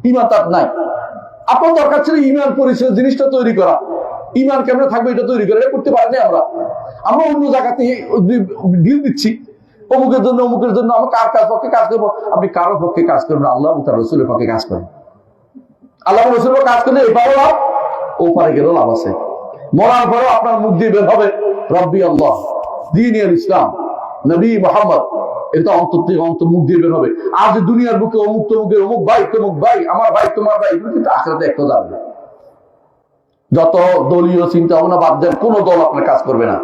ইমান তার নাই। আপনার দরকার ছিল ইমান পরিচয় জিনিসটা তৈরি করা। ইমান কেমন থাকবে এটা তৈরি করে, এটা করতে পারেনি আমরা। আমরা অন্য জায়গাতে ডিল দিচ্ছি, অমুকের জন্য অমুকের জন্য। আমরা কার পক্ষে কাজ করবো? আপনি কারো পক্ষে কাজ করবেন, আল্লাহ এবং তার রাসূলের পক্ষে কাজ করেন। আল্লাহ রাসূলের কাজ করলে এবারও লাভ, ওপারে গেলেও লাভ আছে। মরার পরেও আপনার মুখ দিয়ে বের হবে রব্বি আল্লাহ, দ্বীনুল ইসলাম, নবী মুহাম্মদ এটা অন্তর থেকে অন্তর্মুখ দিয়ে বের হবে। আর যে দুনিয়ার বুকে অমুক তমুকের অমুক ভাই তমুক ভাই, আমার ভাই তোমার ভাই, এগুলো কিন্তু আখেরাতে একটা যাবে না। যত দলীয় চিন্তা ভাবনা বাদ দেন, কোন দল আপনার কাজ করবে না।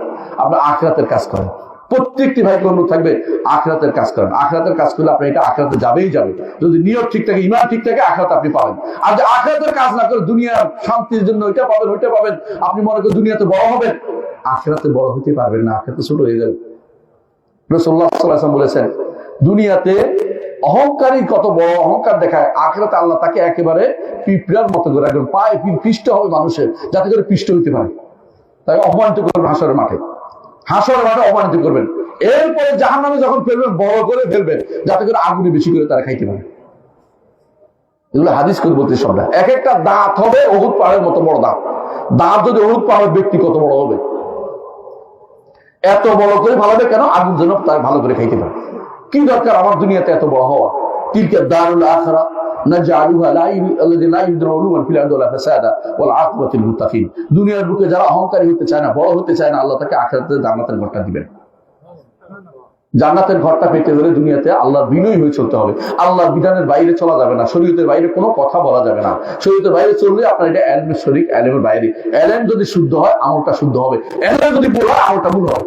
আপনার আখেরাতের কাজ করেন। প্রত্যেকটি ভাইকে অনুরোধ থাকবে আখেরাতের কাজ করেন। আখেরাতের কাজ করলে আপনি এটা আখেরাতে যাবেই যাবে। যদি নিয়ত ঠিক থাকে, ইমান ঠিক থাকে, আখেরাত আপনি পাবেন। আর যে আখেরাতের কাজ না করে দুনিয়ার শান্তির জন্য ওইটা পাবেন ওইটা পাবেন, আপনি মনে করেন দুনিয়াতে বড় হবেন, আখেরাতে বড় হতে পারবেন না, আখেরাতে ছোট হয়ে যাবে। রাসূলুল্লাহ সাল্লাল্লাহু আলাইহি ওয়াসাল্লাম বলেছেন, দুনিয়াতে অহংকারী কত বড় অহংকার দেখায়, আখিরাতে আল্লাহ তাকে একেবারে পিঁপড়ার মতো করে একদম পায়ে পিষ্ট হবে মানুষের, যাতে করে পিষ্ট হইতে পারে। তাকে অপমানিত করবেন হাসরের মাঠে, হাসরের মাঠে অপমানিত করবেন। এরপরে জাহান্নামে যখন ফেলবেন, বড় করে ফেলবেন, যাতে করে আগুনে বেশি করে তারা খাইতে পারে। এগুলো হাদিস করে বলতে সব না। এক একটা দাঁত হবে উহুদ পাহাড়ের মতো বড় দাঁত। দাঁত যদি উহুদ পাহাড়ের ব্যক্তি কত বড় হবে, এত বড় করে ভালোবে কেন? আগুন যেন তার ভালো করে খাইতে পারে। কি দরকার আমার দুনিয়াতে এত বড় হওয়া? তিলকা দারুল আখিরাহ নাজআলুহা আল্লাযী লা ইউদরুন ফিল আরদি ওয়ালা ফাসাদা ওয়াল আকিবাতুল মুত্তাকিন। দুনিয়ার বুকে যারা অহংকারী হতে চায় না, বড় হতে চায় না, আল্লাহ তাকে আখিরাতে জান্নাতের ঘরটা দিবেন। জান্নাতের ঘরটা পেতে হলে দুনিয়াতে আল্লাহর বিনয়ী হয়ে চলতে হবে। আল্লাহর বিধানের বাইরে চলা যাবে না, শরীয়তের বাইরে কোনো কথা বলা যাবে না। শরীয়তের বাইরে চললে আপনার এটা ইলমের শরীক, ইলমের বাইরে। ইলম যদি শুদ্ধ হয়, আমলটা শুদ্ধ হবে। ইলম যদি ভুল হয়, আমলটা ভুল হবে।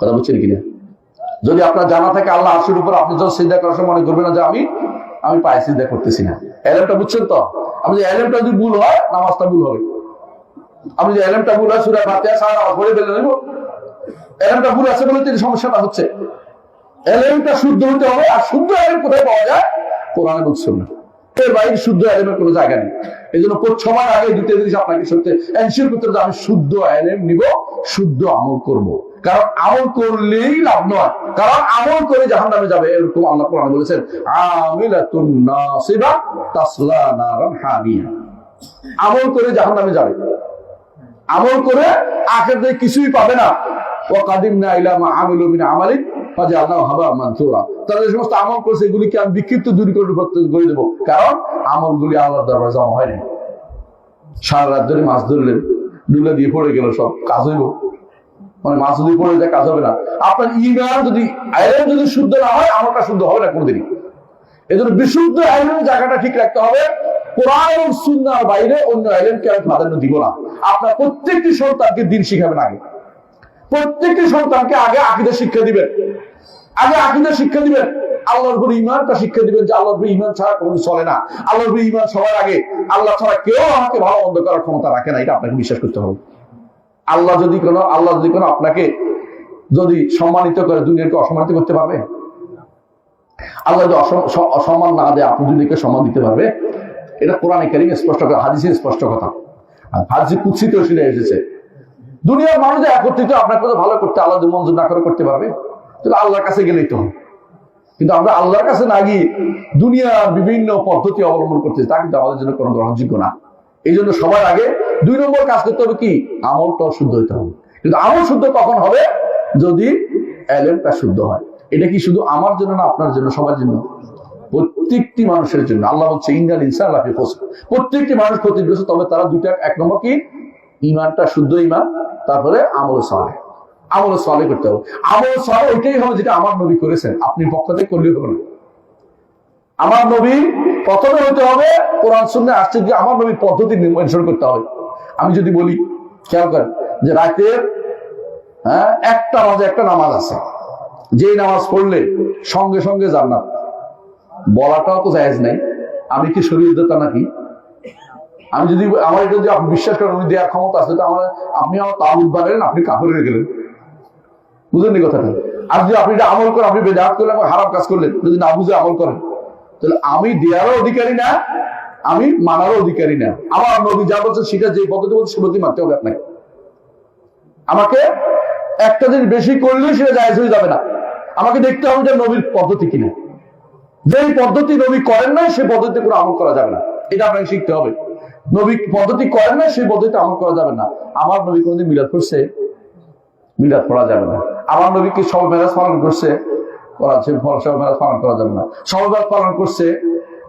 কথা বুঝছেন কিনা? যদি আপনার জানা থাকে আল্লাহ আরশের উপর, আপনি যখন সিজদা করার সময় মনে করবেন না যে আমি পায়ে সিজদা করতেছি না। ইলমটা বুঝছেন তো? আপনি ইলমটা যদি ভুল হয়, নামাজটা ভুল হবে। আপনি যে ইলমটা ভুল হয়, সূরা ফাতিহা সারা নামাজ পড়ে ফেলে নেব, ইলমটা ভুল আছে বলে এই সমস্যাটা হচ্ছে। ইলমটা শুদ্ধ হতে হবে। আর শুদ্ধ ইলম কোথায় পাওয়া যায়? কোরআনে এবং সুন্নাহ। এর বাইরে শুদ্ধ ইলমের কোনো জায়গা নেই। এই জন্য সবার আগে দুটো জিনিস আপনাকে সত্যি এনশিওর করতে হবে, আমি শুদ্ধ ইলম নিব, শুদ্ধ আমল করব। কারণ আমল করলেই লাভ নয়, কারণ আমল করে জাহান্নামে যাবে। এরকম আল্লাহ কোরআনে বলেছেন, আমিলাতুন নাসিবা তাসলা নারান হামিয়া। আমল করে জাহান্নামে যাবে, আমল করে আখিরাতে কিছুই পাবে না। ওয়া কাদিমনা ইলা মা আমিলু মিন আমালিন ফাজআলনাহু হাবাআন মানসুরা। তারা যে সমস্ত আমল করেছে, এগুলিকে আমি বিক্ষিপ্ত করে দেবো। কারণ আমলগুলি আল্লাহর দরবারে জমা হয় না। সারা রাত ধরে মাছ ধরলেন, ডুলে দিয়ে পড়ে গেল, সব কাজ হইব? মানে মাছ যদি পড়ে যায়, কাজ হবে না। আপনার ইমান যদি ইলম যদি শুদ্ধ না হয়, আমলটা শুদ্ধ হবে না কোনদিনই। এই জন্য বিশুদ্ধ ইলমের জায়গাটা ঠিক রাখতে হবে। কোরআন এবং সুন্নাহর বাইরে অন্য ইলমকে আমি প্রাধান্য দিব না। আপনার প্রত্যেকটি সন্তানকে দ্বীন শিখাবেন আগে। প্রত্যেকটি সন্তানকে আগে আকীদা শিক্ষা দিবেন, আগে আকীদা শিক্ষা দিবেন। আল্লাহর উপর ঈমানটা শিক্ষা দিবেন যে আল্লাহর উপর ঈমান ছাড়া কোনো চলে না। আল্লাহর উপর ঈমান সবার আগে। আল্লাহ ছাড়া কেউ আমাকে ভালো মন্দ করার ক্ষমতা রাখে না, এটা আপনাকে বিশ্বাস করতে হবে। আল্লাহ যদি কোনো আপনাকে যদি সম্মানিত করে, দুনিয়াকে অসম্মানিত করতে পারবে? আল্লাহ যদি অসম্মান না দেয়, আপনি দুনিয়াকে সম্মান দিতে পারবে? এটা কোরআনে কারীমে স্পষ্ট কথা, হাদিসে স্পষ্ট কথা। আর হাদিসে কুদসিতেও সেটা এসেছে। দুনিয়ার মানুষ একত্রিত আপনার কথা ভালো করতে আল্লাহ যদি মঞ্জুর না করে করতে পারবে? তাহলে আল্লাহর কাছে গেলেই তো। কিন্তু আমরা আল্লাহর কাছে না গিয়ে দুনিয়ার বিভিন্ন পদ্ধতি অবলম্বন করতে, তা কিন্তু আমাদের জন্য কোনো গ্রহণযোগ্য না। এই জন্য সবার আগে 2 নম্বর কাজ করতে হবে কি? আমলটা শুদ্ধ হইতে হবে। কিন্তু আমল শুদ্ধ কখন হবে? যদি ইলমটা শুদ্ধ হয়। এটা কি শুধু আমার জন্য না, আপনার জন্য, সবার জন্য, প্রত্যেকটি মানুষের জন্য। আল্লাহ বলছে ইন্নাল ইনসানা লাফি খুসর। প্রত্যেকটি মানুষ ক্ষতিগ্রস্ত। তবে তারা দুইটা, এক নম্বর কি? ঈমানটা শুদ্ধ ঈমান, তারপরে আমল সালেহ। আমল সালেহ করতে হবে। আমল সালেহ ওইটাই হবে যেটা আমার নবী করেছেন, আপনি পক্ষ থেকে করলেই হবে না। আমার নবী প্রথমে হতে হবে, কোরআন সুন্নাহ আসছে যে আমার নবীর পদ্ধতি মেনশন করতে হবে। আমি যদি বলি, খেয়াল করেন যে রাতের 1টা বাজে একটা নামাজ আছে, যে নামাজ পড়লে সঙ্গে সঙ্গে জান্নাত, বলাটাও তো জায়েজ নাই। আমি কি শরীয়তদাতা নাকি? আমি যদি আমার যদি আপনি বিশ্বাস করেন উনি দেওয়ার ক্ষমতা আছে, আপনি আমার তাগুত বানালেন, আপনি কাফের হয়ে গেলেন। বুঝলেন কথাটা? আর যদি আপনি এটা আমল করেন, আপনি বেদাত করলেন, হারাম কাজ করলেন, যদি না বুঝে আমল করেন, তাহলে আমি দেওয়ারও অধিকারী না, আমি মানারও অধিকারী না। আমার নবী যা বলছেন সেটা, যে পদ্ধতি বলছে সে পদ্ধতি মানতে হবে আপনাকে। আমাকে একটা জিনিস বেশি করলে সেটা জায়েজ হয়ে যাবে না। আমাকে দেখতে হবে যে নবীর পদ্ধতি কিনা। যেই পদ্ধতি নবী করেন না, সেই পদ্ধতিতে কোনো আমল করা যাবে না। এটা আপনাকে শিখতে হবে। নবী পদ্ধতি করেন না, সেই পদ্ধতিতে আমল করা যাবে না। আমার নবী কোনদিন মিলাদ করছে? মিলাদ পড়া যাবে না। আমার নবী কি শবে মেরাজ পালন করছে? শবে মেরাজ পালন করা যাবে না। শবে মেরাজ পালন করছে?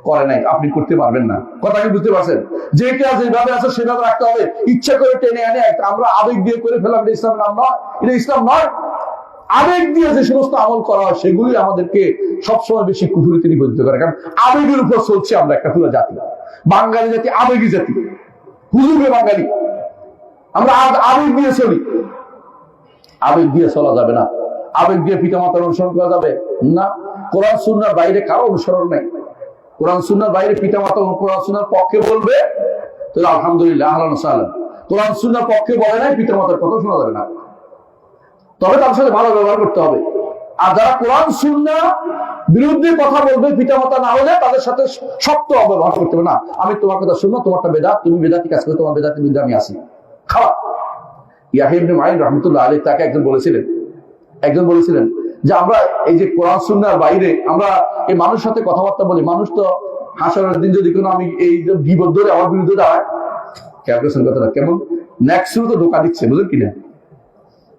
করে নাই, আপনি করতে পারবেন না। কথা কি বুঝতে পারছেন? যে কাজ যেভাবে আছে সেভাবে রাখতে হবে। ইচ্ছা করে টেনে আনে আমরা আবেগ দিয়ে করে ফেলাম, এটা ইসলামের নাম নয়, এটা ইসলাম নয়। আবেগ দিয়ে যে সমস্ত আমল করা হয় সেগুলি আমাদেরকে সবসময় বেশি কুফুরিতে নিবন্ধিত করে। কারণ আবেগের উপর চলছে আমরা একটা পুরো জাতি, বাঙালি জাতি আবেগী জাতি, হুজুরে বাঙালি, আমরা আবেগ দিয়ে চলি। আবেগ দিয়ে চলা যাবে না, আবেগ দিয়ে পিতামাতার অনুসরণ করা যাবে না। কোরআন সুন্নাহর বাইরে কারো অনুসরণ নেই। কোরআন সুন্নাহর বাইরে পিতামাতা কোরআন সুন্নাহর পক্ষে বলবে তাহলে আলহামদুলিল্লাহ, আহলান ওয়া সাহলান। কোরআন সুন্নাহর পক্ষে বলে নাই, পিতামাতার কথা শোনা যাবে না, তবে তার সাথে ভালো ব্যবহার করতে হবে। আর যারা কোরআন সুন্নাহ বিরুদ্ধে কথা বলবে পিতামাতা না হলে তাদের সাথে শক্ত ব্যবহার করতে হবে। না, আমি তোমার কথা শুনবো, তোমারটা বেদাত, তুমি বেদাতি কাজ করে, তোমার বেদাতি বিরুদ্ধে আমি আসি খাওয়া। ইয়াহিয়া ইবনে মাঈন রাহমাতুল্লাহ আলাইহি তাকে একজন বলেছিলেন যে আমরা এই যে কোরআন সুন্নাহর বাইরে আমরা এই মানুষের সাথে কথাবার্তা বলি, মানুষ তো হাসরের দিন যদি কোনো আমি এই যে গীবত ধরে আমার বিরুদ্ধে দাঁড়ায়, ক্যালকুলেশন কথাটা কেমন নেক্সট তো ধোকা দিচ্ছে, বুঝলেন কিনা?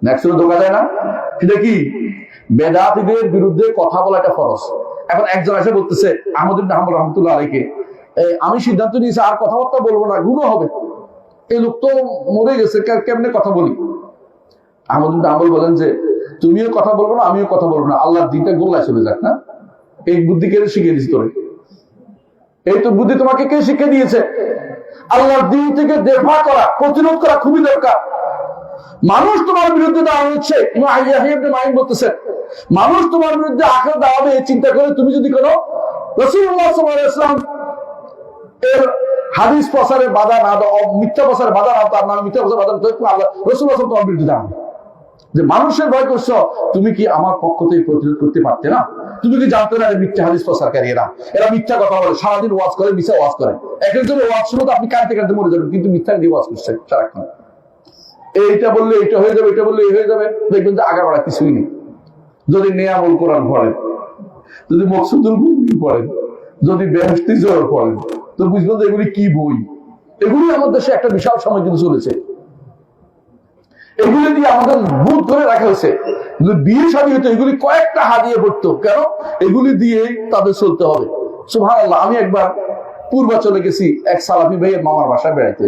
নেক্সট ধোকা দেয় না, সেটা কি? বেদাতীদের বিরুদ্ধে কথা বলা একটা ফরজ। এখন একজন এসে বলতেছে আহমদ ইবনে হাম্বল রাহমাতুল্লাহ আলাইহি, আমি সিদ্ধান্ত নিয়েছি আর কথাবার্তা বলবো না, গুনাহ হবে, এই লোক তো মরে গেছে, কেমনে কথা বলি? আহমদ ইবনে হাম্বল বলেন যে তুমিও কথা বলবো না, আমিও কথা বলবো না, আল্লাহর দিনটা গোল্লায় চলে যাক না। এই বুদ্ধি কে শিখিয়ে দিয়েছে তোরে? এই তো বুদ্ধি তোমাকে কে শিখিয়ে দিয়েছে? আল্লাহর দিন থেকে দেফা করা, প্রতিরোধ করা খুবই দরকার। মানুষ তোমার বিরুদ্ধে দাঁড়ানো হচ্ছে, ইয়াহিয়া ইবনে মাঈন বলতেছে মানুষ তোমার বিরুদ্ধে আখের দাঁড়াবে এই চিন্তা করে তুমি যদি কোনো রাসূলুল্লাহ সাল্লাল্লাহু আলাইহি ওয়াসাল্লাম এর হাদিস প্রচারে বাধা না দাও, মিথ্যা প্রচারে বাধা না দাও, তার নামে মিথ্যা প্রচার বাধা না দাও, আল্লাহ রাসূলুল্লাহ তোমার বিরুদ্ধে দাঁড়াবে। যে মানুষের ভয় করছো, তুমি কি আমার পক্ষ থেকে প্রতিরোধ করতে পারতে না? তুমি কি জানতে না মিথ্যা হাদিস প্রচারকারী এরা মিথ্যা কথা বলে, সারাদিন ওয়াজ করে, মিথ্যা ওয়াজ করে। একজনের ওয়াজ শুনে তো আপনি কাঁদতে কাঁদতে মরে যাবেন, কিন্তু মিথ্যা দিয়ে ওয়াজ করছেন সারাক্ষণ। এইটা বললে এটা হয়ে যাবে, এটা বললে এই হয়ে যাবে, দেখবেন যে আগাগোড়া কিছুই নেই। যদি নেয়ামুল কোরআন পড়েন, যদি মকসুদুল মুমিন পড়েন, যদি বেহেশতি জোহর পড়েন, তো বুঝবেন যে এগুলি কি বই। এগুলি আমাদের দেশে একটা বিশাল সময় কিন্তু চলেছে, এগুলি দিয়ে আমাদের বুধ ধরে রাখা হয়েছে। বিয়ে শাদী হতো এগুলি কয়েকটা হাদিয়ে পড়তো, কেন? এগুলি দিয়ে তাদের চলতে হবে। সুবহানাল্লাহ, আমি একবার পূর্বাচলে গেছি এক সালাফি ভাইয়ের মামার বাসায় বেড়াইতে,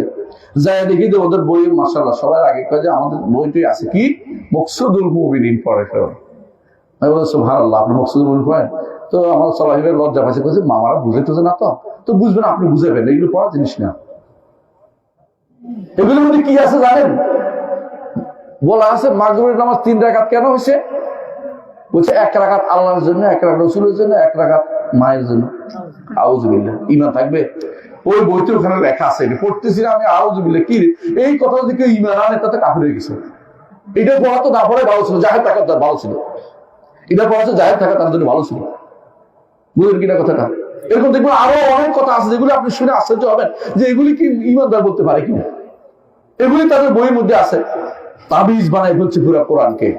যাই দেখি যে ওদের বই মাশাআল্লাহ সবার আগে কয়ে যে আমাদের বইটাই আছে কি মকসুদুল মুমিনিন পড়ে ফেলেন। আমি বললাম সুবহানাল্লাহ, আপনি মকসুদুল মুমিনিন পড়েন? তো আমার সালাফি ভাই লজ্জা পাচ্ছে, বলছে মামারা বুঝে টুঝে না, তো বুঝবেন, আপনি বুঝাবেন, এগুলো পড়ার জিনিস না। এগুলোর মধ্যে কি আছে জানেন? বলা আছে মাগরিবের নামাজ 3 রাকাত কেন হয়েছে? বলছে 1 রাকাত আল্লাহর জন্য, 1 রাকাত রাসূলের জন্য, 1 রাকাত মায়ের জন্য। আউযুবিল্লাহ, ঈমান থাকবে? ওই বইতে ওখানে লেখা আছে, এটা পড়তেছি না আমি, আউযুবিল্লাহ। কি এই কথা যদি কেউ ঈমান আনে তাতে কাফির হয়ে গেছে। এটা পড়া তো না পড়ে ভালো ছিল, জাহেল থাকা তার ভালো ছিল। এটা পড়া তো জাহেল থাকা তার জন্য ভালো ছিল, বুঝলেন কিনা কথাটা? এরকম দেখবেন আরো অনেক কথা আছে যেগুলো আপনি শুনে আশ্চর্য হবেন যে এগুলি কি ঈমানদার বলতে পারে কিনা। এগুলি তাদের বইয়ের মধ্যে আছে। তাবিজ বানাই ফেলছে পুরো কোরআনকে,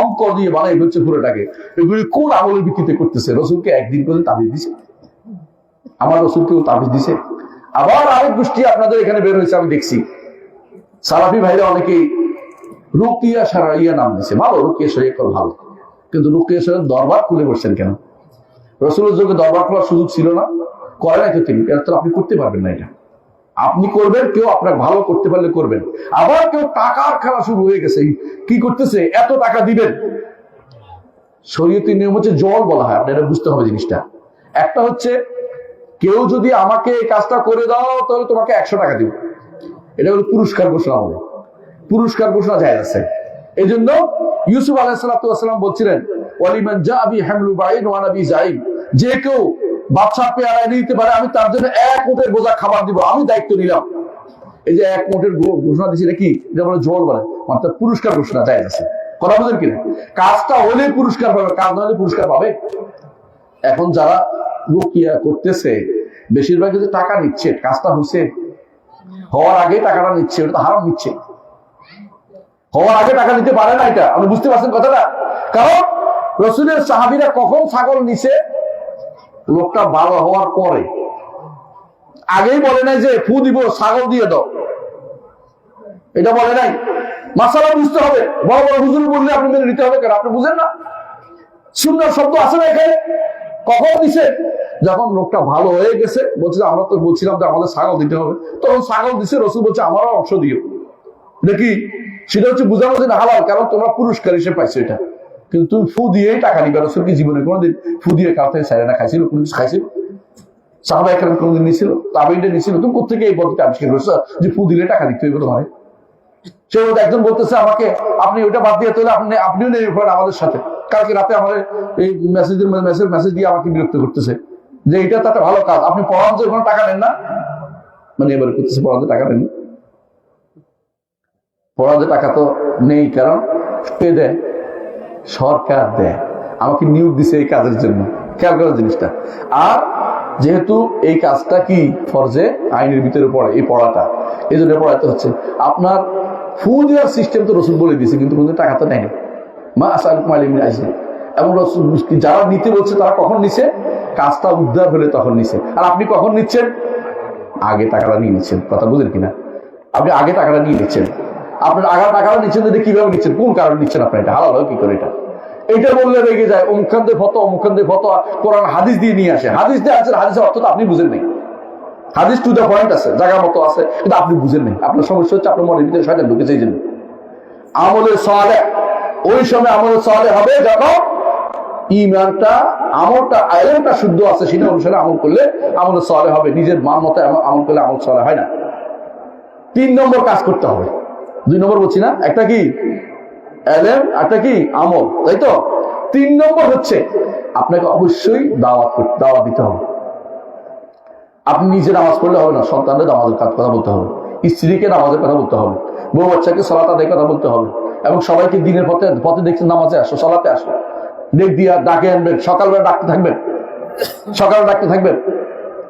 অঙ্ক দিয়ে বানাই ফেলছে পুরোটাকে। এগুলি কোন আমলের ভিত্তিতে করতেছে? রসুলকে একদিন করে তাবিজ দিছে? আমার রসুলকেও তাবিজ দিছে? আবার আরেক গোষ্ঠী আপনাদের এখানে বের হয়েছে, আমি দেখছি সালাফি ভাইরা অনেকেই রুকিয়া শারঈয়া নাম দিছে। ভালো, রুকিয়া শরীয়ত ভালো, কিন্তু রুকিয়া শরীয়ত দরবার খুলে বসছেন কেন? রসুলের যুগে দরবার খোলার সুযোগ ছিল না, করে নাই তো তিনি, এটা তো আপনি করতে পারবেন না। এটা আপনি করবেন, কেউ আপনার ভালো করতে পারলে করবেন। আবার কেউ টাকার খেলা শুরু হয়ে গেছে, কি করতেছে? এত টাকা দিবেন। শরীয়তের নিয়ম হচ্ছে জল বলা হয়, আপনি এটা বুঝতে হবে জিনিসটা। একটা হচ্ছে কেউ যদি আমাকে এই কাজটা করে দাও তাহলে তোমাকে 100 টাকা দিব, এটা হলো পুরস্কার ঘোষণা হবে। পুরস্কার ঘোষণা যায় আছে। এই জন্য ইউসুফ আলাইহিস সালাম বলছিলেন ওয়ালিমান জাআ বি হামলু বাইন ওয়া নাবি যাইম, যে কেউ বাচ্চা পেয়ারা নিতে পারে আমি তার জন্য 1 মোটের বোঝা খাবার দিব, আমি দায়িত্ব নিলাম। এই যে 1 মোটের ঘোষণা দিচ্ছে, এটা কি? এটা বলে জল বলে, মানে পুরস্কার ঘোষণা যায় আছে। কথা বুঝেন কিনা? কাজটা হলে পুরস্কার পাবে, কাজ না হলে পুরস্কার পাবে। এখন যারা রুকিয়া করতেছে বেশিরভাগ যে টাকা নিচ্ছে, কাজটা হয়েছে হওয়ার আগে টাকাটা নিচ্ছে, ওটা তো হারাম নিচ্ছে। হওয়ার আগে টাকা নিতে পারে না, এটা আপনি বুঝতে পারছেন কথাটা? কারণ রাসূলের সাহাবীরা কখন ছাগল নিছে? লোকটা ভালো হওয়ার পরে। আগেই বলে নাই যে ফু দিব, ছাগল দিয়ে দাও, এটা বলে নাই। মাসালা বুঝতে হবে। বড় বড় হুজুর বললে আপনি মেনে নিতে হবে কেন? আপনি বুঝেন না? সুন্নাহ শব্দ আছে না এখানে? কখন দিছে? যখন লোকটা ভালো হয়ে গেছে, বলছে আমরা তো বলছিলাম যে আমাদের ছাগল দিতে হবে, তখন ছাগল দিছে। রাসূল বলছে আমারও অংশ দিও। দেখি সেটা হচ্ছে বুঝানো যে হালাল, কারণ তোমরা পুরস্কার হিসেবে পাইছো এটা। কিন্তু তুমি ফু দিয়েই টাকা নিবে। রাসূল কি জীবনে কোনোদিন ফু দিয়ে কাউ থেকে ছাড়ে না খাইছিল? কোনো কিছু খাইছিল? সাহাবা একরাম কোনোদিন নিয়েছিল? তাবেঈনরা নিয়েছিল? তুমি কোথেকে এই পদ্ধতি আবিষ্কার করছো যে ফু দিলে টাকা দিতে হইবে তোমার? সে একজন বলতেছে আমাকে, আপনি ওইটা বাদ দিয়ে তাহলে আপনিও নেই আমাদের সাথে। কালকে রাতে আমাদের এই মেসেজ দিয়ে আমাকে বিরক্ত করতেছে যে এটা তো একটা ভালো কাজ, আপনি পড়ান যে ওখানে টাকা নেন না। মানে এবার করতেছে পড়াতে টাকা নেন, পড়াতে টাকা তো নেই, কারণ কে দেয়? সরকার দেয়। আমাকে নিয়োগ দিছে এই কাজের জন্য। খেয়াল করার জিনিসটা। আর যেহেতু এই কাজটা কি ফরজে আইনের ভিতরে পড়ে, এই পড়াটা এই জন্য পড়াতে হচ্ছে। আপনার ফু দেওয়ার সিস্টেম তো রসুল বলে দিয়েছে, কিন্তু কোনো টাকা তো নেয়নি। মা আসালুকুম আলাইহি মিন আজরিন। এবং রসুল যারা নিতে বলছে তারা কখন নিছে? কাজটা উদ্ধার হলে তখন নিছে। আর আপনি কখন নিচ্ছেন? আগে টাকাটা নিয়ে নিচ্ছেন। কথা বুঝেন কিনা? আপনি আগে টাকাটা নিয়ে নিচ্ছেন। আপনার আগে টাকাটা নিচ্ছেন, যদি কিভাবে নিচ্ছেন, কোন কারণে নিচ্ছেন আপনি? এটা হালাল হয় কি করে? এটা বললে রেগে যায়, অমুখানদের ফতোয়া অমুখানদের ফতোয়া, কোরআন হাদিস দিয়ে নিয়ে আসে। হাদিস দিয়ে আছে, হাদিসের অর্থ তো আপনি বুঝেন নাই। হাদিস টু দ্য পয়েন্ট আছে, জায়গা মতো আছে, কিন্তু আপনি বুঝেন নাই। আপনার সমস্যা হচ্ছে আপনার মনের ভিতরে শয়তান ঢুকেছে। এই জন্য আমলে সালেহ, ওই সময় আমলে সালেহ হবে যখন ঈমানটা, আমলটা, ইলমটা শুদ্ধ আছে, সেটা অনুসারে আমল করলে আমলে সালেহ হবে। নিজের মান মতো আমল করলে আমল সালেহ হয় না। 3 নম্বর কাজ করতে হবে। 2 নম্বর বলছি না, একটা কি ইলম, একটা কি আমল, তাই তো? 3 নম্বর হচ্ছে আপনাকে অবশ্যই দাওয়াত দিতে হবে। আপনি নিজে নামাজ পড়লে হবে না, সন্তানদের নামাজের কথা বলতে হবে, স্ত্রীকে নামাজের কথা বলতে হবে, বউ বাচ্চাকে সালাত আদায়ের কথা বলতে হবে, এবং সবাইকে দিনের পথে দেখছেন নামাজে আসো, সালাতে আসো, ডেক দিয়া ডাকে আনবেন। সকালবেলা ডাকতে থাকবেন, সকালে ডাকতে থাকবেন।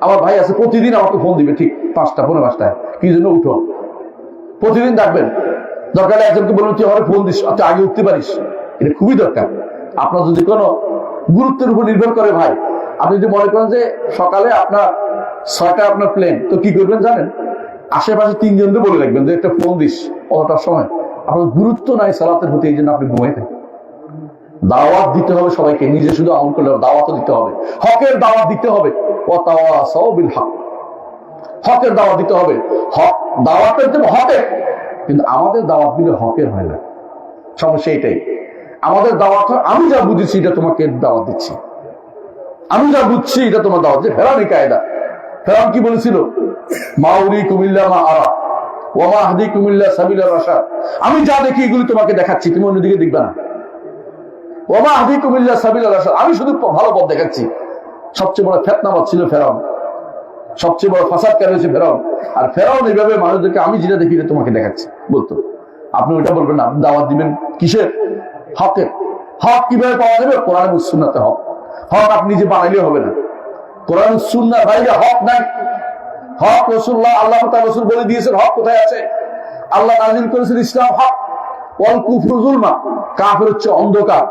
আমার ভাই আছে প্রতিদিন আমাকে ফোন দিবে ঠিক 5টা 5:45 কি জন্য উঠো, প্রতিদিন ডাকবেন। দরকার একজনকে বলুন তুই আমার ফোন দিস, তুই আগে উঠতে পারিস। এটা খুবই দরকার। আপনার যদি কোনো গুরুত্বের উপর নির্ভর করে ভাই, আপনি যদি মনে করেন যে সকালে আপনার 6টা আপনার প্লেন, তো কি করবেন জানেন? আশেপাশে 3 জনকে বলে রাখবেন যে একটা ফোন দিস অতটার সময়। আপনার গুরুত্ব নাই সালাতের প্রতি, এই জন্য আপনি ঘুমাই থাকেন। দাওয়াত দিতে হবে সবাইকে, নিজে শুধু আমল করলে দাওয়াতও দিতে হবে, হকের দাওয়াত দিতে হবে। ওয়াতাওয়াসাউ বিল হক, হকের দাওয়াত দিতে হবে। হক দাওয়াতের দেব হকের, কিন্তু আমাদের দাওয়াত দিলে হকের হয় না। সমস্যা এটাই। আমাদের দাওয়াত হয় আমি যা বুঝেছি এটা তোমাকে দাওয়াত দিচ্ছি, আমি যা বুঝছি এটা তোমার দাওয়াত। যে ফেরানি কায়দা, ফেরান কি বলেছিল? মাউরি কুমিল্লা মা আরা ওয়া মা আহদি কুমিল্লা সাবিলা রাশাদ। আমি যা দেখি এগুলি তোমাকে দেখাচ্ছি, তুমি অন্যদিকে দেখবে না। ওয়া মা আহদি কুমিল্লা সাবিলা রাশাদ, আমি শুধু ভালো পথ দেখাচ্ছি। সবচেয়ে বড় ফিতনাবাজ ছিল ফেরাউন, সবচেয়ে বড় ফাসাদকারী হচ্ছে ফেরাউন। আর ফেরাউন এইভাবে মানুষদেরকে আমি যেটা দেখি তোমাকে দেখাচ্ছি বলতো। আপনি ওইটা বলবেন না, আপনি দাওয়াত দিবেন কিসের? হকের। হক কিভাবে পাওয়া যাবে? কোরআন ও সুন্নাতে হক। হক আপনি নিজে বানাইলেও হবে না, কোরআন সুন্নাহর বাইরে হক নাই। হক রাসূলুল্লাহ, আল্লাহ তাআলা রাসূল বলে দিয়েছেন হক কোথায় আছে। আল্লাহ নাযিল করেছেন ইসলাম হক, ওয়াল কুফরু যুলমা। কাফির হচ্ছে অন্ধকার,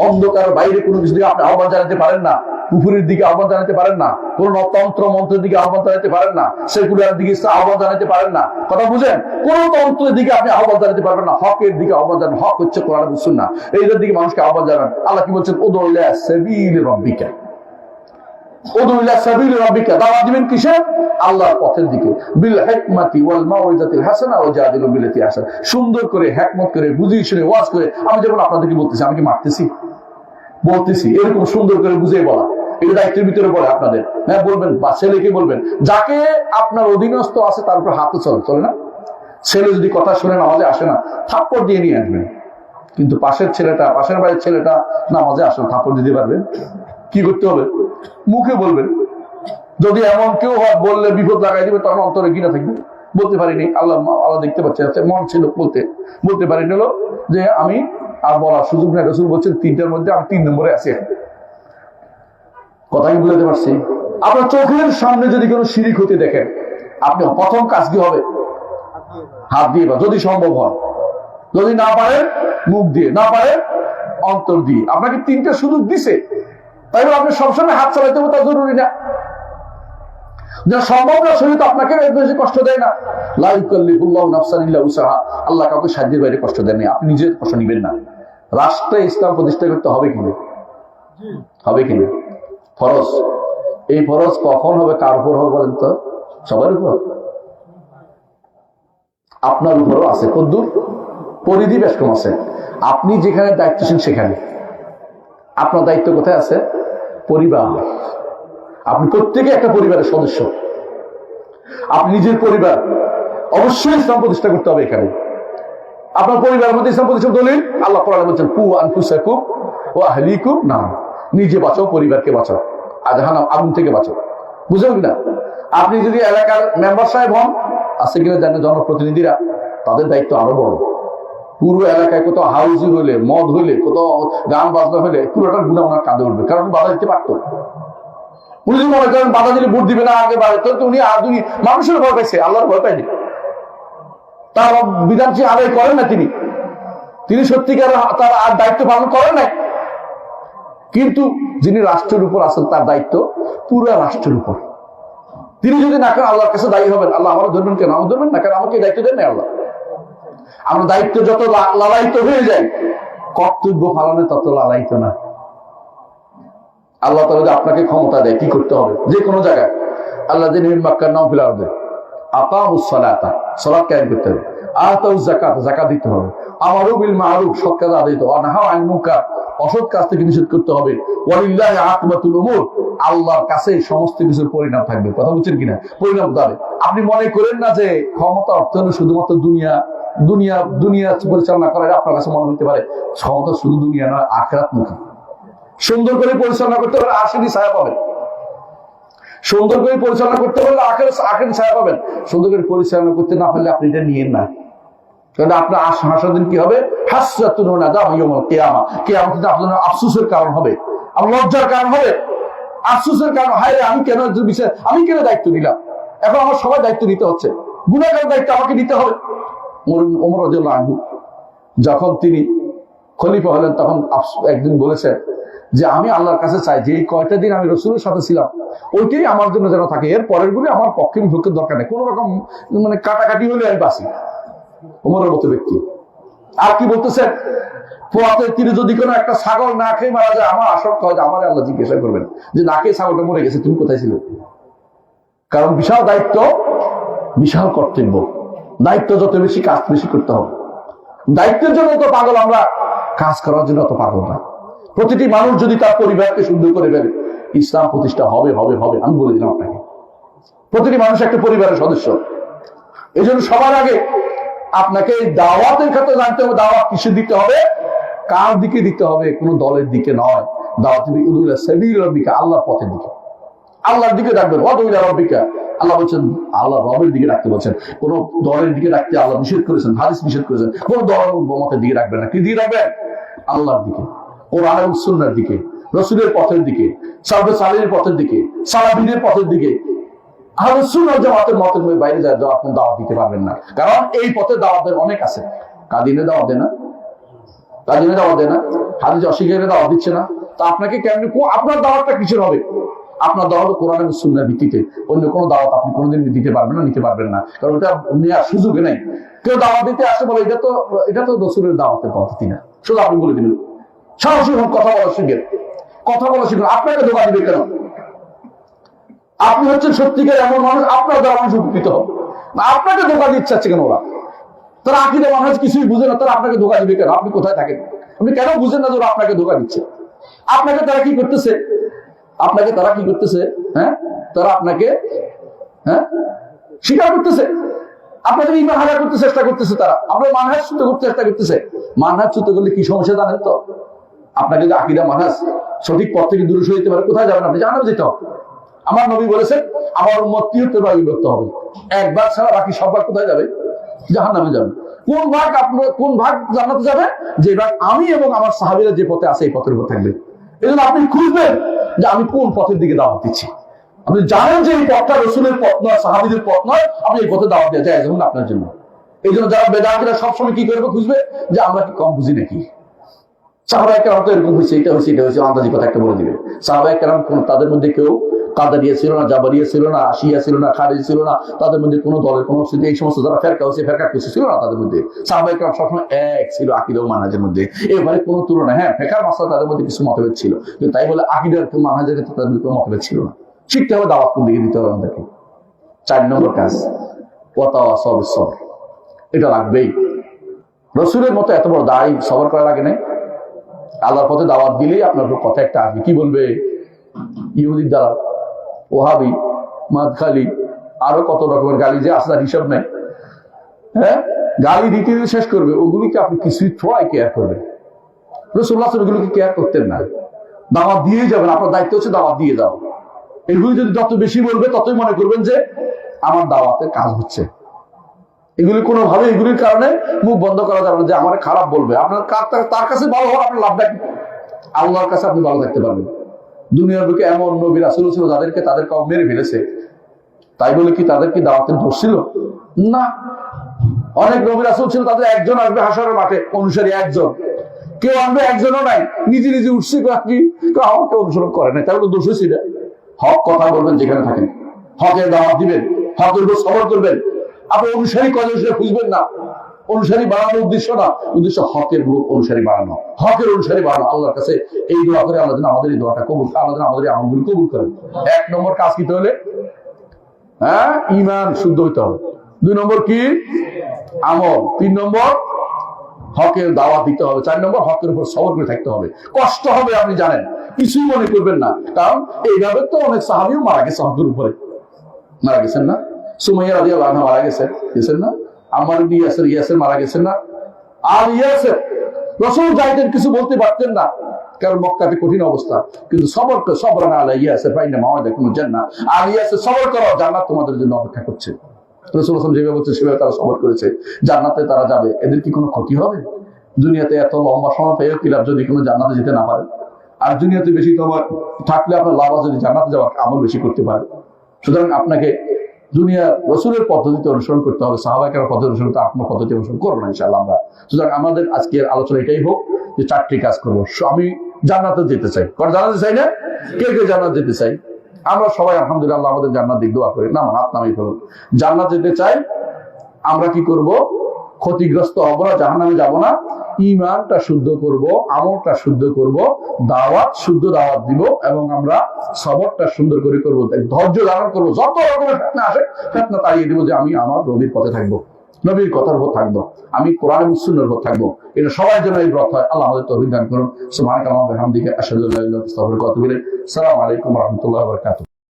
অন্ধকার বাইরে কোনো কিছু দিকে আপনি আহ্বান জানাতে পারেন না, কুফরের দিকে আহ্বান জানাতে পারেন না, কোন তন্ত্র মন্ত্রের দিকে আহ্বান জানাতে পারেন না, সেকুলার দিকে আহ্বান জানাতে পারেন না। কথা বুঝেন? কোন তন্ত্রের দিকে আপনি আহ্বান জানাতে পারবেন না, হকের দিকে আহ্বান জানান। হক হচ্ছে কোরআন এবং সুন্নাহ, এইটার দিকে মানুষকে আহ্বান জানান। আল্লাহ কি বলছেন? উদউ ইলা সাবিলি রাব্বিকা, উদউ ইলা সাবিলি রাব্বিকা। দাওয়াত দিবেন কিসে? আল্লাহর পথের দিকে। বিল হিকমাতি ওয়াল মাউইজাতিল হাসানা ওয়াজাদিলু বিল্লাতি আহসান। সুন্দর করে, হিকমত করে, বুঝিয়ে শুনে, ওয়াজ করে। আমি যেমন আপনাদেরকে বলতেছি, আমি কি মারতেছি? বলতেছি এরকম সুন্দর করে বুঝিয়ে বলা, এটা দায়িত্বের ভিতরে পড়ে আপনাদের। হ্যাঁ বলবেন, বা ছেলেকে বলবেন, যাকে আপনার অধীনস্থ আছে তার উপর হাতে চলে না। ছেলে যদি কথা শুনে নামাজে আসে না, থাপ্পড় দিয়ে নিয়ে আসবেন। কিন্তু পাশের ছেলেটা, পাশের বাড়ির ছেলেটা নামাজে আসে না, থাপ্পড় দিতে পারবেন? কি করতে হবে? মুখে বলবেন। যদি এমন কেউ হয় বললে বিপদ লাগাই দিবে, তখন অন্তরে ঘৃণা থাকবে। বলতে পারিনি, আল্লাহ দেখতে পাচ্ছে, মন ছিল বলতে পারিনি, হলো যে আমি আর বলার সুযোগ নেই। রাসূল বলছেন 3টার মধ্যে আমি 3 নম্বরে আছি। কথা কি বুঝাতে পারছি? আপনার চোখের সামনে যদি কোনো শিরিক হতে দেখেন, আপনি প্রথম কাজ কি হবে? হাত দিয়ে, যদি সম্ভব হয়। যদি না পারেন মুখ দিয়ে, না পারেন অন্তর দিয়ে। আপনাকে 3টা সুযোগ দিছে, তাই বলে আপনি সবসময় হাত চালাইতে হবে তা জরুরি না। যা সম্ভব না শরীর তো আপনাকে বেশি কষ্ট দেয় না। লা ইউকাল্লিফুল্লাহু নাফসান ইল্লা উসাহা। আল্লাহ কাউকে সাধ্যের বাইরে কষ্ট দেন না, আপনি নিজে কষ্ট নেবেন না। রাষ্ট্রে ইসলাম প্রতিষ্ঠা করতে হবে কিনা? হবে কিনা? ফরজ। এই ফরজ কখন হবে, কার উপর হবে বলেন তো? সবার উপর। আপনার উপরও আছে, কদ্দুর পরিধি বেশ কম আছে। আপনি যেখানে দায়িত্বশীল সেখানে, আপনার দায়িত্ব কোথায় আছে? পরিবার। আপনি প্রত্যেকে একটা পরিবারের সদস্য। আপনি নিজের পরিবার, অবশ্যই ইসলাম প্রতিষ্ঠা করতে হবে। এখানে আপনার পরিবারের মধ্যে ইসলাম প্রতিষ্ঠা দলিল আল্লাহ কোরআনে বলছেন, কু আনফুসাকুম ওয়া আহলিকুম নার, নিজে বাঁচাও, পরিবারকে বাঁচাও, জাহান্নাম আগুন থেকে বাঁচাও। বুঝলেন কিনা? আপনি যদি এলাকার মেম্বার সাহেব হন, আছে কিনা জানেন, জনপ্রতিনিধিরা, তাদের দায়িত্ব আরো বড়। পুরো এলাকায় কোথাও হাউজি হইলে, মদ হইলে, কোথাও গান বাজনা হইলে পুরোটার গুণা ওনার কাঁধে উঠবে, কারণ বাধা দিতে পারতো। উনি যদি মনে করেন বাধা দিলে ভোট দিবে না, আগে বাড়ে, তো উনি মানুষের ভয় পাইছে, আল্লাহর ভয় পাইনি। তার বিধান আদায় করেন না তিনি সত্যিকার তার দায়িত্ব পালন করেন নাই। কিন্তু যিনি রাষ্ট্রের উপর আছেন, তার দায়িত্ব পুরো রাষ্ট্রের উপর। তিনি যদি না করেন, আল্লাহর কাছে দায়ী হবেন। আল্লাহ আমার ধরবেন কেন? আমার ধরবেন না কেন? আমাকে দায়িত্ব দেন না আল্লাহ। আমার দায়িত্ব যত লালায়িত হয়ে যায়, কর্তব্য পালনে তত লালায়িত না। আল্লাহ তাআলা যদি আপনাকে ক্ষমতা দেয়, কি করতে হবে? যে কোনো জায়গায় আল্লাহ আকামুস সালাতা, সালাত কায়েম করতে হবে। আতাউজ যাকাত, যাকাত দিতে হবে। আমারু বিল মারুফ, সৎ কাজ আদায় করতে হবে। নাহাউ আনিল মুনকার, অসৎ কাজ থেকে নিষেধ করতে হবে। ওয়ালিল্লাহি আকিবাতুল উমুর, আল্লাহর কাছে সমস্ত কিছুর পরিণাম থাকবে। কথা বুঝছেন কিনা? পরিণাম দাঁড়াবে। আপনি মনে করেন না যে ক্ষমতা অর্থ হলো শুধুমাত্র দুনিয়া পরিচালনা করা। আপনার কাছে মনে হতে পারে ক্ষমতা শুধু দুনিয়া নয়, আখিরাত মুখী। সুন্দর করে পরিচালনা করতে পারলে আখিরাতে ছায়া পাবেন। সুন্দর করে পরিচালনা করতে পারলে আখিরাতে ছায়া পাবেন। সুন্দর করে পরিচালনা করতে না পারলে আপনি এটা নিয়েন না, কারণ আপনার হাসর দিন কি হবে? হাসরাতুন ওয়া নাদাম ইয়াউমুল কিয়ামা, কিয়ামতে আপনার জন্য আফসোসের কারণ হবে, আর লজ্জার কারণ হবে, আফসোসের কারণ। হায়, আমি কেন দায়িত্ব নিলাম? এখন আমার সবাই দায়িত্ব নিতে হচ্ছে, গুনাহগারের দায়িত্ব আমাকে নিতে হবে। ওমর রাদিয়াল্লাহু আনহু যখন তিনি খলিফা হলেন, তখন একদিন বলেছেন যে আমি আল্লাহর কাছে চাই যে এই কয়টা দিন আমি রাসূলের সাথে ছিলাম, ওইটাই আমার জন্য যেন থাকে। এর পরের গুলি আমার পক্ষে ঢুকের দরকার নেই, কোন রকম কাটাকাটি হলে আমি বাঁচি। ওমরের মতো ব্যক্তি। আর কি বলতেছেন? পথে তিনি যদি কোনো একটা ছাগল না খেয়ে মারা যায়, আমার আশঙ্কা হয় যে আমার আল্লাহ জিজ্ঞাসা করবেন যে না খেয়ে ছাগলটা মরে গেছে, তুমি কোথায় ছিলে? কারণ বিশাল দায়িত্ব, বিশাল কর্তব্য। দায়িত্ব যত বেশি, কাজ বেশি করতে হবে। দায়িত্বের জন্য তো পাগল আমরা, কাজ করার জন্য তো পাগল না। প্রতিটি মানুষ যদি তার পরিবারকে সুন্দর করে ফেলে, ইসলাম প্রতিষ্ঠা হবে হবে হবে। আমি বলে দিলাম আপনাকে, প্রতিটি মানুষ একটা পরিবারের সদস্য। এই জন্য সবার আগে আপনাকে দাওয়াতের ক্ষেত্রে জানতে হবে, দাওয়াত কিসে দিতে হবে, কার দিকে দিতে হবে, কোন দলের দিকে নয়। দাওয়াত ইউদুলা সাবিল রাব্বিকা, আল্লাহর পথের দিকে, আল্লাহর দিকে ডাকবেন। ওয়াদুলা রাব্বিকা, আল্লাহ বলছেন আল্লাহ রবের দিকে ডাকতে বলছেন। কোন দলের দিকে ডাকতে আল্লাহ নিষেধ করেছেন, হাদিস নিষেধ করেছেন। কোন দল মতের দিকে রাখবেন না। কি দিকে রাখবেন? আল্লাহর দিকে, কোরআন এবং সুন্নাহর দিকে, রাসূলের পথের দিকে, সাহাবে সালেহের পথের দিকে, সালাফিদের পথের দিকে। আহলে সুন্নাহ জামাতের মতের বাইরে যায় আপনি দাওয়াত দিতে পারবেন না, কারণ এই পথে দাওয়াতের অনেক আছে। কাদিনে দাওয়াত দেয় না, কাদিনে দাওয়াত দেয় না, হাদিস অস্বীকারে দাওয়াত দিচ্ছে না। তা আপনাকে কেমনি, আপনার দাওয়াতটা কিসের হবে? আপনার দাওয়াত কোরআন এবং সুন্নাহর ভিত্তিতে। অন্য কোনো দাওয়াত আপনি কোনোদিন দিতে পারবেন না, নিতে পারবেন না, কারণ এটা নেওয়ার সুযোগ নেই। কেউ দাওয়াত দিতে আসে বলে এটা তো রাসূলের দাওয়াতের পদ্ধতি না, শুধু আপনি বলে দিবেন। সাহসী কথা বলা শিখেন, কথা বলা শিখেন। আপনাকে ধোকা দিবে কেন? আপনি হচ্ছেন সত্যিকার এমন মানুষ, আপনার দ্বারা মানুষ উপকৃত হবে। আপনাকে ধোকা দিচ্ছে কেন ওরা? তারা আকীদা মানুষ কিছুই বুঝে না, তারা আপনাকে ধোকা দিবে কেন? আপনি কোথায় থাকেন? আপনি কেন বুঝেন না যে ওরা আপনাকে ধোকা দিচ্ছে? আপনাকে তারা কি করতেছে? আপনাকে তারা কি করতেছে? তারা আপনাকে স্বীকার করতেছে, আপনাদের ঈমান হারা করতে চেষ্টা করতেছে। তারা আপনার মানহাজ চ্যুত করতে চেষ্টা করতেছে। মানহাজ চ্যুত করলে কি সমস্যা জানেন তো? আপনাকে যদি আকীদা মানহাজ সঠিক পথ থেকে দূরে সরে যেতে পারে, কোথায় যাবেন? আপনি জাহান্নামে যেতে হবে। আমার নবী বলেছেন আমার উম্মত 73 ভাগে বিভক্ত হবে, একবার ছাড়া বাকি সব ভাগ কোথায় যাবে? জাহান্নামে যাবে। কোন ভাগ জান্নাতে যাবে? যে ভাগ আমি এবং আমার সাহাবীরা যে পথে আছে, এই পথের উপর থাকবে। এই জন্য আপনি খুঁজবেন যে আমি কোন পথের দিকে দাওয়াত দিচ্ছি। আপনি জানেন যে এই পথটা রাসূলের পথ নয়, সাহাবীদের পথ নয়, আপনি এই পথে দাওয়াত দেওয়া যায় যেমন আপনার জন্য। এই জন্য যারা বেদাতীরা সবসময় কি করবে? খুঁজবে যে আমরা কি কম বুঝি নাকি। সাহাবায়ে কেরাম তো এরকম হয়েছে, এটা হয়েছে, এটা হয়েছে, আন্দাজি কথা একটা বলে দিবে। সাহাবায়ে কেরাম তাদের মধ্যে কেউ কাদারিয়া ছিল না, জাবারিয়া ছিল না, আশিয়া ছিল না, খারিজি ছিল না। তাদের মধ্যে কোনো দলের কোনো এই সমস্ত যারা ফেরকা হয়েছে, ফেরকা কিছু ছিল না তাদের মধ্যে। সাহাবায়ে কেরাম সবসময় এক ছিল আকীদা ও মানহাজের মধ্যে। এবারে কোনো তুলনা, ফেকার মাসলা তাদের মধ্যে কিছু মতভেদ ছিল, কিন্তু তাই বলে আকীদার মানহাজের ক্ষেত্রে তাদের কোনো মতভেদ ছিল না। শিখতে হবে, দাওয়াত কোন দিকে দিতে হবে আমাদেরকে। 4 নম্বর কাজ ওয়াতাওয়াসাউ বিস-সবর, এটা লাগবেই। রাসূলের মতো এত বড় দায়ী সবর করা লাগে নাই? আল্লাহর পথে দাওয়াত দিলেই আপনার কথা একটা আসবে, কি বলবে? ইহুদির দ্বারা, ওহাবি, মাদখালি, আরো কত রকমের গালি যে আসলে হিসাব নেই। হ্যাঁ, গালি দিতে শেষ করবে, ওগুলিকে আপনি কিছুই থোয়াই কেয়ার করবেন। রাসূলুল্লাহ ওগুলোকে কেয়ার করতেন না, দাওয়াত দিয়ে যাবেন, আপনার দায়িত্ব হচ্ছে দাওয়াত দিয়ে দাও। এগুলি যদি যত বেশি বলবে ততই মনে করবেন যে আমার দাওয়াতের কাজ হচ্ছে। এগুলি কোনোভাবে এগুলির কারণে মুখ বন্ধ করা যাবে না যে আমার খারাপ বলবে। আপনার তার কাছে ভালো হওয়ার আপনার লাভটা কি? আল্লাহর কাছে আপনি ভালো থাকতে পারবেন। দুনিয়ার বুকে এমন নবী রাসূল ছিল যাদেরকে তাদের কাউ মেরে ফেলেছে, তাই বলে কি তাদের কি দাওয়াতের দোষ ছিল? না। অনেক নবী রাসূল ছিল, তাদের একজন আসবে হাসরের মাঠে, অনুসারী একজন, কেউ আসবে একজনও নাই, নিজে নিজে উঠছে কি আমাকে অনুসরণ করে নাই, তাহলে দোষ হয়েছিল। হক কথা বলবেন যেখানে থাকেন, হকের দাওয়াত দিবেন, হকের উপর সবর করবেন। আপনি অনুসারী কজন সেটা খুঁজবেন না। অনুসারী বাড়ানোর উদ্দেশ্য না, উদ্দেশ্য হকের লোক অনুসারী বাড়ানো, হকের অনুসারী বাড়ানো। আল্লাহর কাছে এই দোয়া করে আল্লাহ যেন আমাদের এই দোয়াটা কবুল, আল্লাহ যেন আমাদের আমলগুলো কবুল করেন। 1 নম্বর কাজ কি তাহলে? হ্যাঁ, ঈমান শুদ্ধ হইতে হবে। 2 নম্বর কি? আমল। 3 নম্বর হকের দাওয়াত দিতে হবে। 4 নম্বর হকের উপর সবর করে থাকতে হবে। কষ্ট হবে, আপনি জানেন, কিছুই মনে করবেন না, কারণ এইভাবে তো অনেক সাহাবীও মারা গেছে, হকের উপরে মারা গেছেন না? সুমাইয়া রাদিয়াল্লাহু আনহা মারা গেছেন না? আম্মার ইবনে ইয়াসির মারা গেছেন না? আর ইয়াসির রাসূল যাইতেন, কিছু বলতে পারতেন না, কারণ মক্কাতে কঠিন অবস্থা, কিন্তু সবরান আলা ইয়াসির ফাইন্না মাওয়াদাকুম জান্নাহ। আর ইয়াসির সবর করো, জান্নাত তোমাদের জন্য অপেক্ষা করছে। রাসূল সাল্লাল্লাহু আলাইহি ওয়াসাল্লাম যেভাবে বলছেন সেভাবে তারা সবর করেছে, জান্নাতে তারা যাবে। এদের কি কোনো ক্ষতি হবে? দুনিয়াতে এত লম্বা সময় পেয়েও কি লাভ যদি কোনো জান্নাতে যেতে না পারে? আর দুনিয়াতে বেশি তোমার থাকলে আপনার লাভ আছে যদি জান্নাতে যাওয়ার আমল বেশি করতে পারে। সুতরাং আপনাকে দুনিয়া রাসূলের পদ্ধতিতে অনুসরণ করতে হবে, সাহাবায়ে পদ্ধতি অনুসরণ করতে, আপনার পদ্ধতি অনুসরণ করবো না ইনশাআল্লাহ আমরা। সুতরাং আমাদের আজকের আলোচনা এটাই হোক যে 4টি কাজ করবো। আমি জান্নাতে যেতে চাই, জান্নাতে চাই না? কে কে জান্নাত যেতে চাই? আমরা সবাই আলহামদুলিল্লাহ আমাদের জান্নাত দিক দোয়া করি না, হাত নামিয়ে ফেলুন। জান্নাত যেতে চাই, আমরা কি করব? ক্ষতিগ্রস্ত হব না, জাহান্নামে যাব না। ঈমানটা শুদ্ধ করব, আমলটা শুদ্ধ করব, শুদ্ধ দাওয়াত দিব, এবং আমরা সবরটা সুন্দর করে করব, ধৈর্য ধারণ করব। যত রকমের ফিতনা আসে ফিতনা তাড়িয়ে দিব, যে আমি আমার নবীর পথে থাকবো, নবীর কথার উপর থাকবো, আমি কোরআন এবং সুন্নাহর উপর থাকবো। এটা সবার জন্য এই ব্রত হয়। আল্লাহ আমাদের তৌফিক দান করুন। সুবহানাকাল্লাহুম্মা ওয়া বিহামদিকা আশহাদু আল্লা ইলাহা ইল্লা আনতা আস্তাগফিরুকা ওয়া আতুবু ইলাইক। আসসালামু আলাইকুম ওয়া রাহমাতুল্লাহি ওয়া বারাকাতুহু।